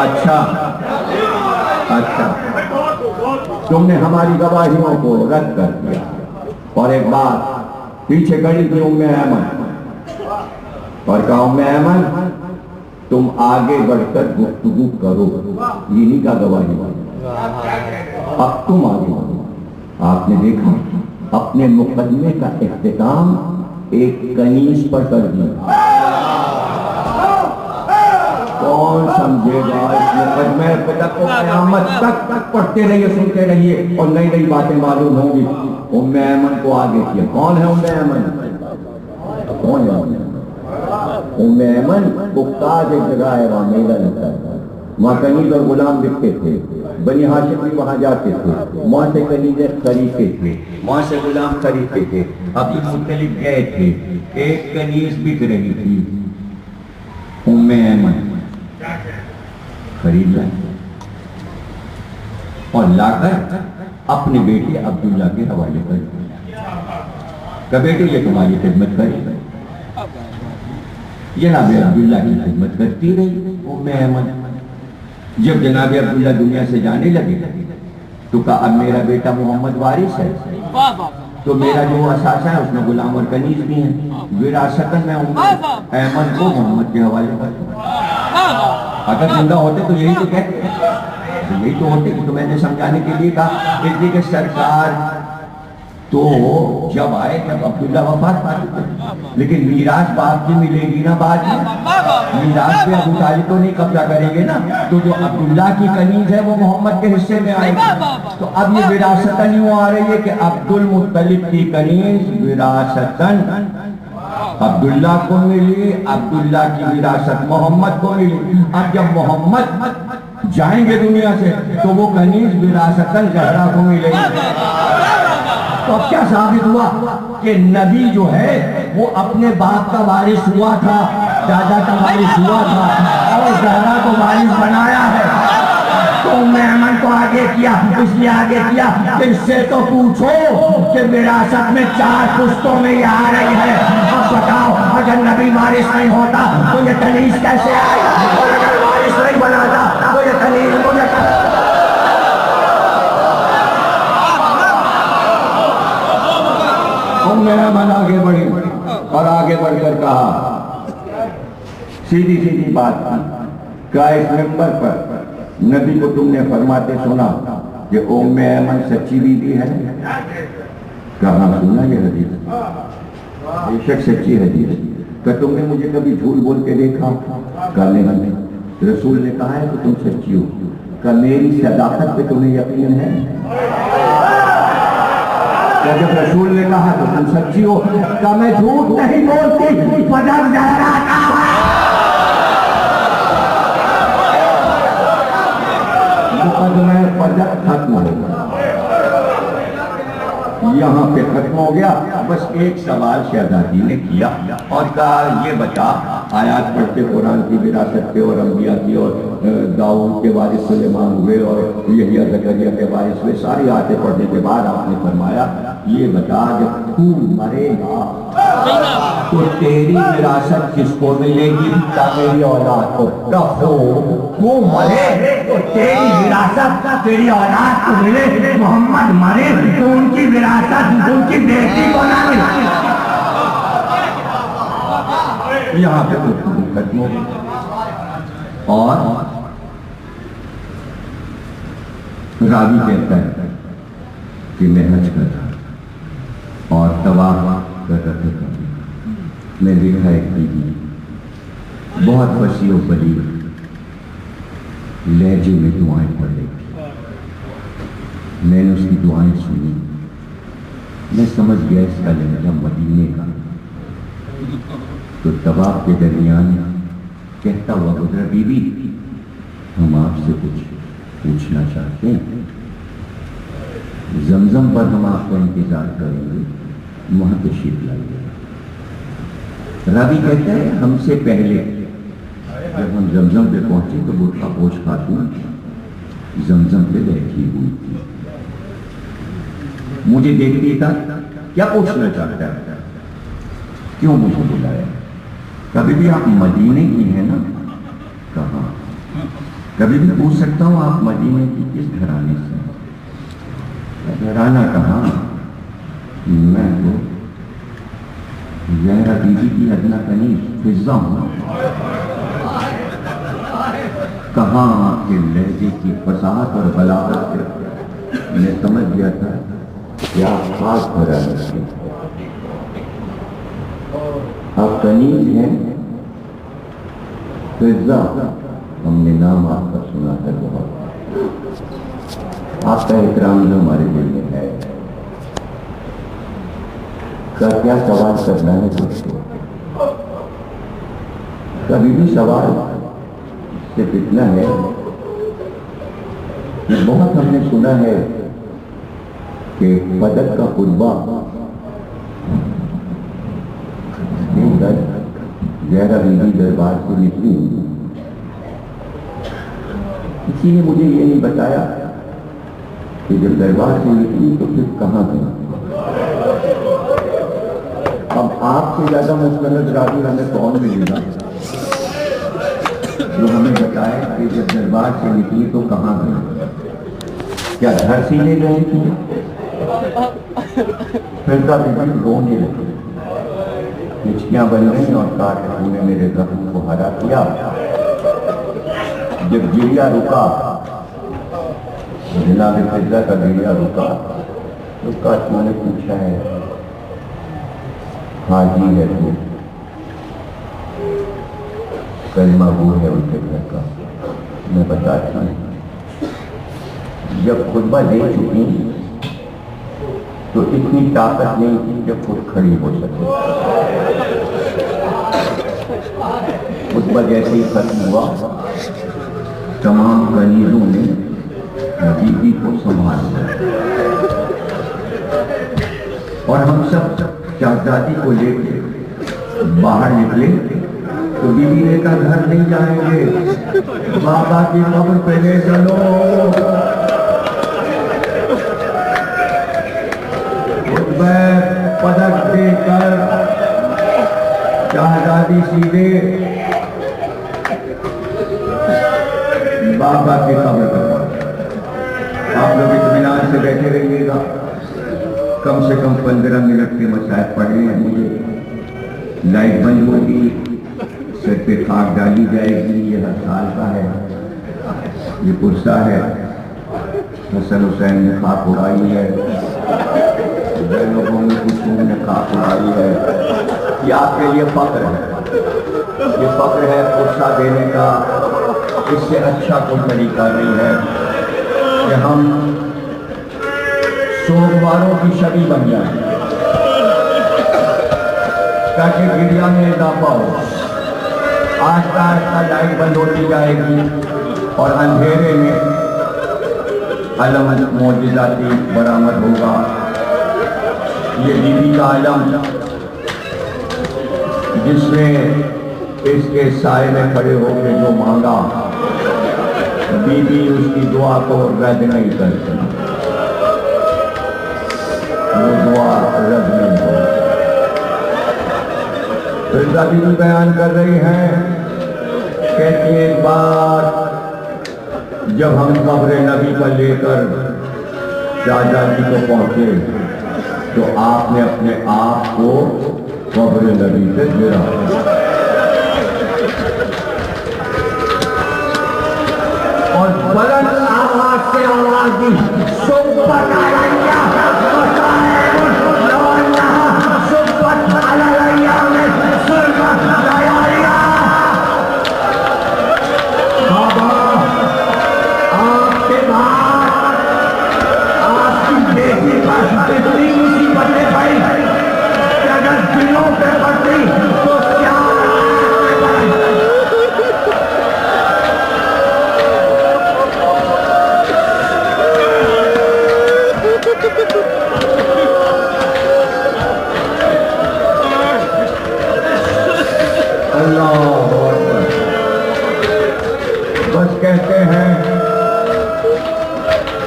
S2: अच्छा अच्छा, तुमने हमारी गवाहियों को रद्द कर दिया। और एक बात पीछे खड़ी थी उम्मे ऐमन, और कहा उम्मे ऐमन तुम आगे बढ़कर गुफ्तगू करो, यही का गवाही। अब तुम आगे बढ़ो। आपने देखा अपने मुकदमे का इख्तिताम एक कनीज पर कर दिया। कौन समझेगा इस मुकदमे को? क़यामत तक पढ़ते रहिए, सुनते रहिए और नई नई बातें मालूम होंगी। उम्मे ऐमन को आगे किया। कौन है उम्मे ऐमन? कौन है उम्मे ऐमन? पुख्ताज एक जगह है, वहाँ मेला लगता है, वहाँ कनीज और गुलाम बिकते थे। बनी हाशिम भी वहाँ जाते थे, वहाँ से कनीज़ें खरीदते थे, वहाँ से गुलाम खरीदते थे। अब्दुल मुत्तलिब गए थे, एक कनीज बिक रही थी, उम्मे ऐमन खरीद लाए और लाकर अपने बेटे अब्दुल्ला के हवाले कर दिया। बेटे ये तुम्हारी खिदमत करेगा। जनाब अब्दुल्ला की खिदमत करती रही उम्मे ऐमन। जब जनाब अब्दुल्ला दुनिया से जाने लगे तो कहा अब मेरा बेटा मोहम्मद वारिस है, तो मेरा जो असासा है उसमें गुलाम और कनीज भी हैं, विरासतन में ऐमन को मोहम्मद के हवाले कर। अगर जिंदा होते तो यही तो कहते, यही तो होते। तो मैंने समझाने के लिए कहा इसलिए कि सरकार तो जब आए तब अब्दुल्ला वफात पा चुके, लेकिन मीरास बाप की मिलेगी ना बाद में, मीरास पे अबू तालिब तो नहीं कब्जा करेंगे ना। तो जो अब्दुल्ला की कनीज है वो मोहम्मद के हिस्से में आएगी। तो अब ये विरासतन यूं आ रही है कि अब्दुल मुत्तलिब की कनीज विरासतन अब्दुल्ला को मिली, अब्दुल्ला की विरासत मोहम्मद को मिली। अब जब मोहम्मद जाएंगे दुनिया से तो वो कनीज विरासतन ज़हरा को मिलेगी। तो अब क्या साबित हुआ कि नबी जो है वो अपने बाप का वारिस हुआ था, दादा का वारिस हुआ था और ज़हरा को वारिस बनाया है। तो मेहमान को आगे किया, इसलिए आगे किया कि इससे तो पूछो कि विरासत में 4 पुश्तों में ये आ रही है। अब बताओ अगर नबी वारिस नहीं होता तो ये कनीज कैसे आई, और अगर वारिस नहीं बनाता तो ये कनीज मुझे। मेहमान आगे बढ़ी और आगे बढ़कर कहा सीधी सीधी बात क्या इस मिंबर पर नबी को तुमने फरमाते सुना कि उम्मे ऐमन सच्ची बीवी है? कहाँ सुना ये हदीस? बेशक सच्ची हदीस। क्या तुमने मुझे कभी झूठ बोल के देखा? कहने लगे रसूल ने कहा है कि तुम सच्ची हो। क्या मेरी सदाकत पे तुम्हें यकीन है? क्या जब रसूल ने कहा तो तुम सच्ची हो? क्या मैं झूठ नहीं बोलती? पदक जहरा का मुकदमे पदक खत्म हो गया, यहाँ पे खत्म हो गया। बस एक सवाल शहजादी ने किया और कहा ये बता, आयात पढ़ते कुरान की विरासत पे और अंबिया की, और दाऊद के वारिस सुलेमान हुए और यहिया जकरिया के वारिस हुए, सारी आयतें पढ़ने के बाद आपने फरमाया ये बता, जब तू मरेगा तो तेरी विरासत किसको मिलेगी? क्या मेरी औलाद को? रखो तू मरे तो तेरी विरासत तेरी औलाद को मिले, मोहम्मद मरे तो उनकी विरासत उनकी बेटी को ना मिले। यहाँ पे तो खत्म हो गई। और रावी कहता है कि मैं हज कर रहा और तवाफ कर रहे थे, मैं देखा एक बीवी बहुत वसी और बलीग लहजे में दुआएं पढ़ रही थी। मैंने उसकी दुआएं सुनी, मैं समझ गया इसका लहजा मदीने का। तो तवाफ के दरमियान कहता हुआ गुजरा, बीबी हम आपसे कुछ पूछना चाहते हैं, जमजम पर हम आपका इंतजार करेंगे, वहां तशरीफ लाइए। रावी कहता है हमसे पहले जब हम जमजम पे पहुंचे तो बुर्का पोश खातून जमजम पे बैठी हुई थी, मुझे देख लिया था, क्या पूछना चाहता है, क्यों मुझे बुलाया? कभी भी आप मदीने की हैं ना? कहा कभी भी पूछ सकता हूं आप मदीने की किस घराने से? घराना कहा, मैं तो ज़हरा बीबी की अदना कनीज फिजा हूं। कहाँ आपके लहजे की फसाहत और बलागत से मैं समझ गया था कि आप खास घराने से, आप कनीज हैं फिजा, हमने नाम आपका सुना है बहुत, आपका इकराम जो हमारे दिल में है। क्या सवाल करना है तुझको? कभी भी सवाल से इतना है कि बहुत हमने सुना है कि पदक का खुतबा ज़हरा बीबी दरबार से निकली, किसी ने मुझे ये नहीं बताया कि जब दरबार से निकली तो फिर कहाँ गई। अब आपसे ज्यादा मुस्तनद रावी हमें कौन मिलेगा जो हमें बताए कि जब दरबार से निकली तो कहाँ गई? क्या घर से ले गए थे? फिर का रोने लगे, हिचकियां बन गई और कहा तूने मेरे जख्म को हरा किया। जब गिरिया रुका, जनाब फिजा का गिरिया रुका, तो काशमा ने पूछा है हाजी है तू? कलमा वो है उनके घर का, मैं बताता हूँ। जब खुतबा दे चुकी तो इतनी ताकत नहीं थी जब खुद खड़ी हो सके। खुतबा जैसे ही खत्म हुआ, तमाम कनीजों ने बीबी को संभाल लिया और हम सब शहजादी को लेकर बाहर निकले तो बीबी ने कहा घर नहीं जाएंगे, बाबा की कब्र पे ले चलो। पदक देकर शहजादी सीधे बाबा की कब्र पर। आप लोग इत्मीनान से बैठे रहिएगा, कम से कम 15 मिनट के मसाइल पढ़ने हैं मुझे। लाइट बंद होगी, सिर पे खाक डाली जाएगी, ये हर साल का है, ये पुरसा है। हसन हुसैन ने खाक उड़ाई है, लोगों ने कुछ ने खाक उड़ाई है। ये आपके लिए फक्र है, ये फक्र है पुरसा देने का,
S1: इससे अच्छा कोई तरीका नहीं है कि हम सोमवारों की छवि बन जाए ताकि मीडिया में इजाफा हो। आस्ता आस्ता लाइट बंद होती जाएगी और अंधेरे में अलम मौजूदाती बरामद होगा। ये बीबी का आलम जिसने इसके साए में खड़े होकर जो मांगा, बीबी उसकी दुआ को रद्द नहीं करती, वो दुआ रद्द नहीं होती। फिर बीबी बयान कर रही हैं, कहती एक बार जब हम कब्र नबी पर लेकर चाचा जी को पहुंचे तो आपने अपने आप को कब्र नबी से गिरा। और बुलंद आवाज से आवाज दी, सुब्बत अलैया सुब्बत अलैया में सुब्बत लयालिया। बाबा आपके बाद आपकी बेटी पर इतनी मुसीबतें पड़ी कि अगर दिलों पे पड़ती तो क्या बस कहते हैं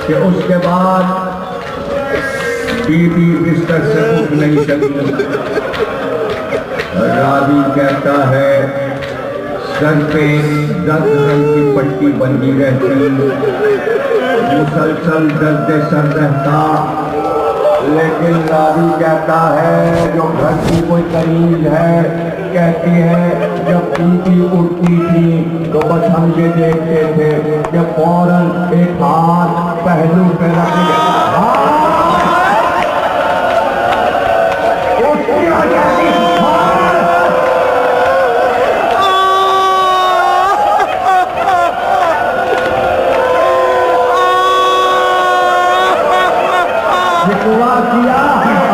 S1: कि उसके बाद बीबी बिस्तर से उठ नहीं सकी। रावी कहता है सर पे 10 रंग की पट्टी बंधी रहती, मुसलसल दर्द सर रहता, लेकिन रावी कहता है जो घर की कोई करीब है, कहती है जब बीबी उठती थी तो बस हम ये देखते थे कि फौरन एक हाथ पहलू पे रख किया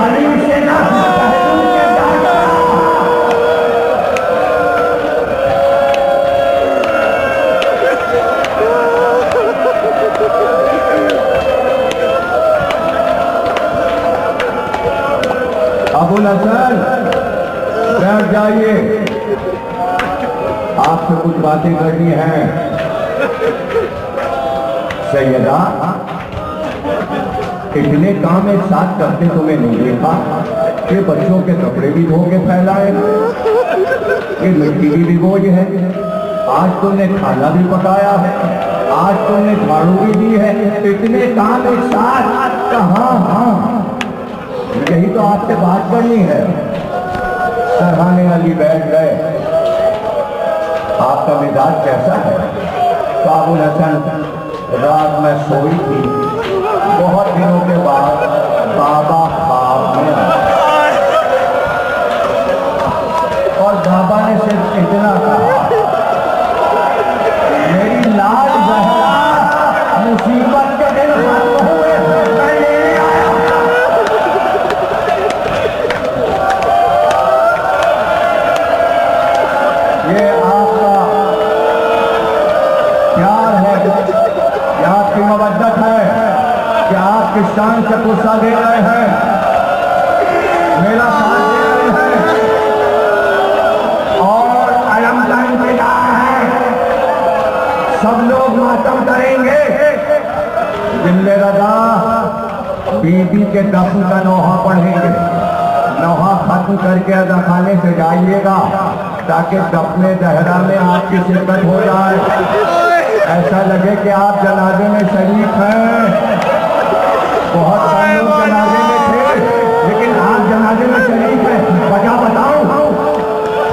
S1: अली से ना पहलू के डाटा। अबुल हसन बैठ जाइए, आपसे कुछ बातें करनी है। सैयदा इतने काम एक साथ करते तुम्हें नहीं देखा कि बच्चों के कपड़े भी धो के फैलाए, ये मिट्टी भी भिगोई है, आज तुमने खाना भी पकाया है, आज तुमने झाड़ू भी दी है, इतने काम एक साथ कहाँ? हाँ यही तो आपसे बात करनी है। सरहाने वाली बैठ गए, आपका मिजाज कैसा है? अबुल हसन रात में सोई थी, बहुत दिनों के बाद बाबा ख्वाब में आए और बाबा ने सिर्फ इतना कहा, मेरी लाज बहरा मुसीबत के दिन खत्म हुए, मैं लेने आया। ये आपका प्यार है, ये आपकी मवद्दत है कि आप किस शान से गुस्सा दे रहे हैं, मेरा साथ दे रहे हैं और अलम का इंतजार है। सब लोग मातम करेंगे, जिल्ले रजा बीबी के दफन का नौहा पढ़ेंगे, नौहा खत्म करके अदा खाने से जाइएगा ताकि दफने जहरा में आपकी शिरकत हो जाए, ऐसा लगे कि आप जनाजे में शरीक हैं। बहुत सारे लोग जनाजे में थे लेकिन आप जनाजे में शरीक हैं। वजह बताऊं?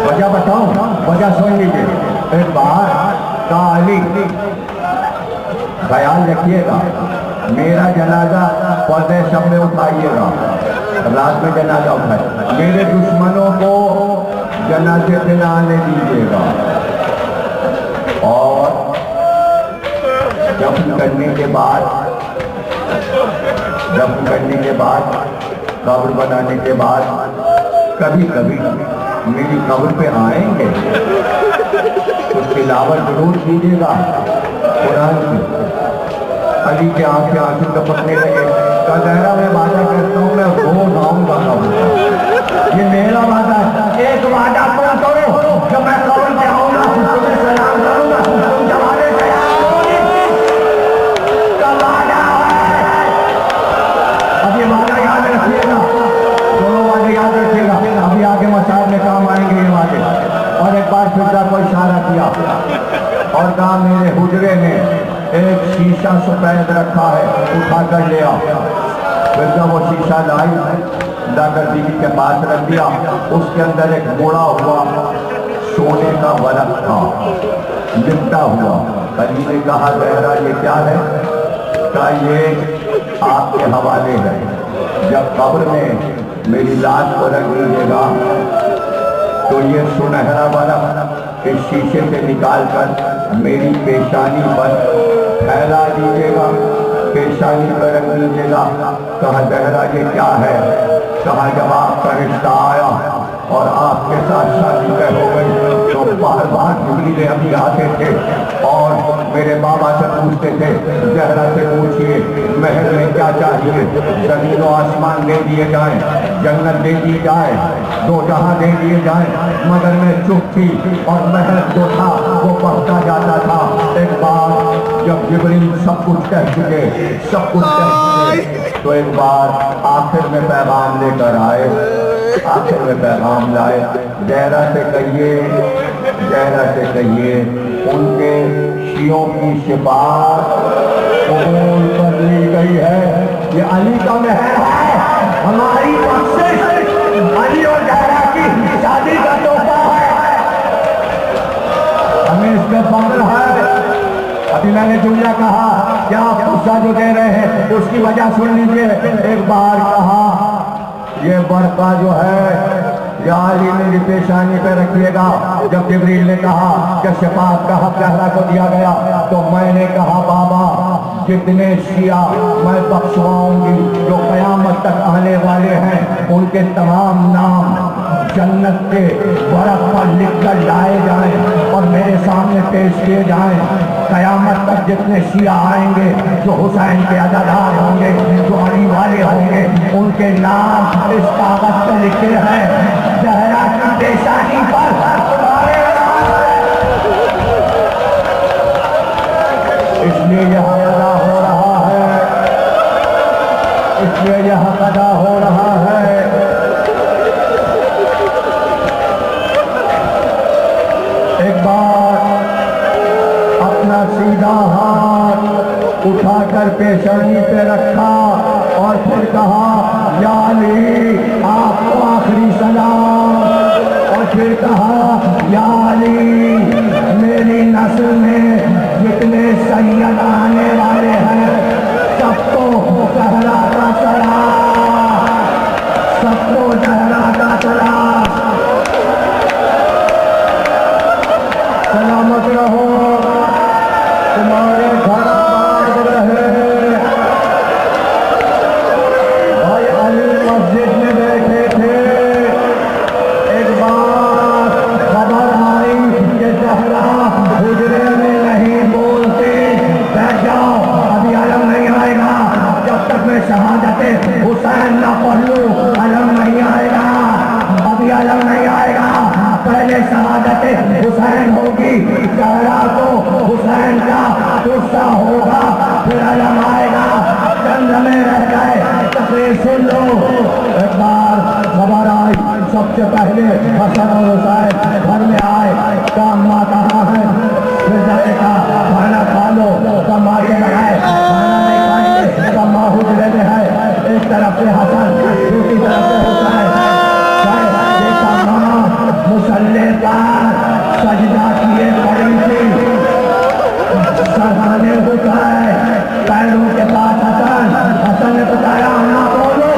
S1: वजह बताऊं? वजह सुन लीजिए। एक बार काली ख्याल रखिएगा, मेरा जनाजा पर्दे सब में उठाइएगा, रात में जनाजा उठाए, मेरे दुश्मनों को जनाजे पे ना आने दीजिएगा। और दफन करने के बाद कब्र बनाने के बाद कभी कभी मेरी कब्र पे आएंगे तो तिलावत जरूर कीजिएगा कुरान की। अली के आंखें आंसू टपकने लगे। कदहरा में वादा करता हूँ मैं रोज आऊंगा कब्र। ये मेरा वादा है। एक वादा तुम करो, जब मैं कब्र पे आऊंगा तुम्हें सलाम करूंगा, तुम जवाने तैयार का वादा है। अब ये वादा याद रखिएगा, दोनों वादे याद रखिएगा। अभी आगे मसाज में काम आएंगे ये वादे। और एक बार फिर को इशारा किया और कहा मेरे हुजरे में एक शीशा सफेद रखा है, उठा कर ले आओ। फिर जब वो शीशा लाकर बीवी के पास रख दिया, उसके अंदर एक मुड़ा हुआ सोने का बरफ था, लिपटा हुआ। अली ने कहा गहरा ये क्या है? का ये आपके हवाले है। जब कब्र में मेरी लाश को रख दीजिएगा तो ये सुनहरा बरफ इस शीशे से निकालकर मेरी पेशानी पर फैला दीजिएगा, पेशानी पर रख दीजिएगा। कहा गहरा ये क्या है? कहा जब आपका रिश्ता आया और आपके साथ शादी तय हो गई तो बार बार जिब्रील अभी आते थे और मेरे बाबा से पूछते थे जहरा से पूछिए महल में क्या चाहिए, जमीन और आसमान दे दिए जाएं, जन्नत दे दी जाए, दो जहां दे दिए जाएं। मगर मैं चुप थी और महल जो था वो बढ़ता जाता था। एक बार जब जिब्रील सब कुछ कह चुके तो एक बार आखिर में पैगाम लेकर आए, आखिर में पैगाम लाए। जहरा से कहिए उनके शियों की सिफात कबूल कर ली गई है। ये अली का महल है, हमारी बख्शिश अली और जहरा की शादी का तोहफा है, हमें इसमें फख्र है। अभी मैंने जुमला कहा क्या आप गुस्सा जो दे रहे हैं उसकी वजह सुन लीजिए। एक बार कहा ये बरका जो है या अली मेरी पेशानी पे रखिएगा। जब जिब्रील ने कहा कि शफाअत का हक जहरा को दिया गया तो मैंने कहा बाबा जितने शिया मैं बख्शवाऊंगी जो कयामत तक आने वाले हैं उनके तमाम नाम जन्नत के बर्फ पर लिख कर लाए जाएं और मेरे सामने पेश किए जाएं। कयामत तक जितने शिया आएंगे जो हुसैन के अज़ादार होंगे, जो अली वाले होंगे, उनके नाम इस कागज पर लिखे हैं जहरा की पेशानी पर। इसलिए यह अदा हो रहा है, इसलिए यह अदा हो रहा है। एक बार अपना सीधा हाथ उठाकर पेशानी पे रखा और फिर कहा या अली आपको आखिरी सलाम। और फिर कहा या अली मेरी नस्ल में जितने सैयद आने वाले हैं सबको जहरा का सलाम, सबको जहरा का सलाम। सलामत रहो, तुम्हारे घर आबाद रहे। भाई अली मस्जिद में बैठे थे, एक बार खबर आई कि जहरा हुजरे में नहीं बोलते, बैठ जाओ अभी आलम नहीं आएगा, जब तक मैं शहादते हुसैन ना पढ़ लूं आलम नहीं आएगा, अभी आलम नहीं आएगा। पहले शहादते हुसैन होगी, जहरा को हुसैन का गुस्सा होगा, फिर आलम आएगा। चंद में रह गए, तकरीर सुन लो। एक बार खबर आई सबसे पहले हसन और हुसैन घर में आए। काम माँ कहाँ है? फिर जाने का खाना खा लो, कम माँ के लगाए खाना नहीं खाएंगे, कम माँ हुजरे में है। एक तरफ से हसन, दूसरी तरफ से हुसैन। देखा माँ मुसल्ले पर सजदा किए पड़ी थी, सरहाने उठाए, पैरों के पास हसन। हसन ने बताया अम्मा बोलो,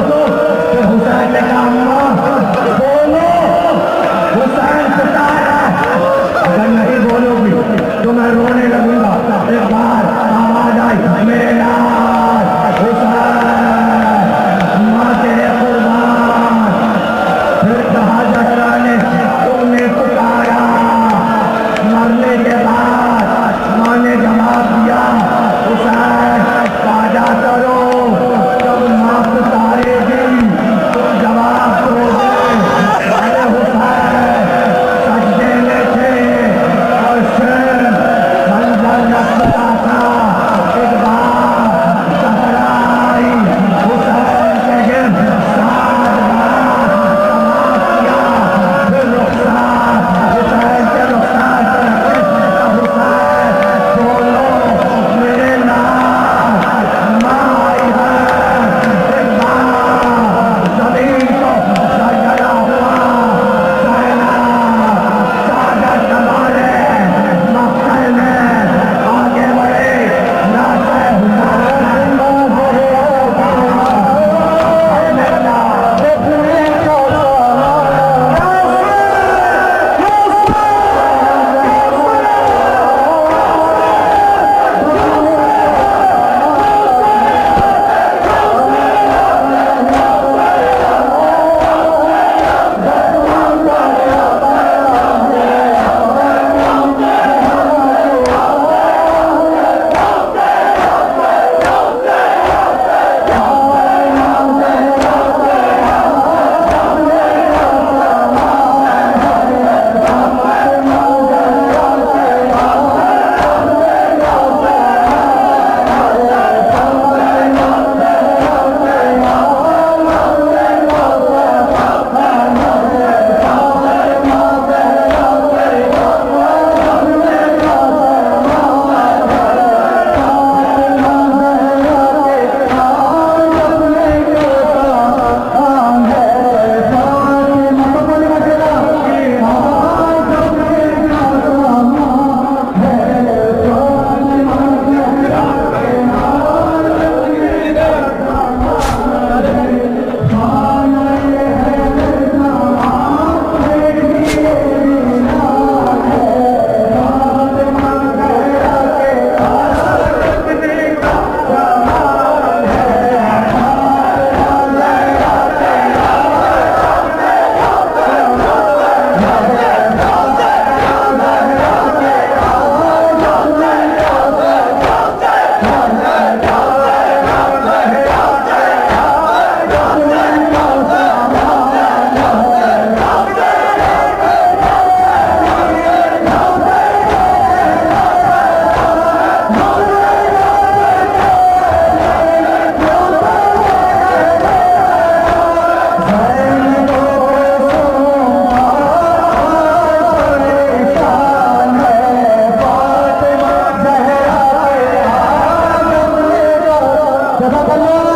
S1: फिर हुसैन ने कहा अम्मा बोलो। हुसैन बताया अगर नहीं बोलोगी तो मैं रोने लगूंगा। एक बार आवाज
S3: जज़ाकल्लाह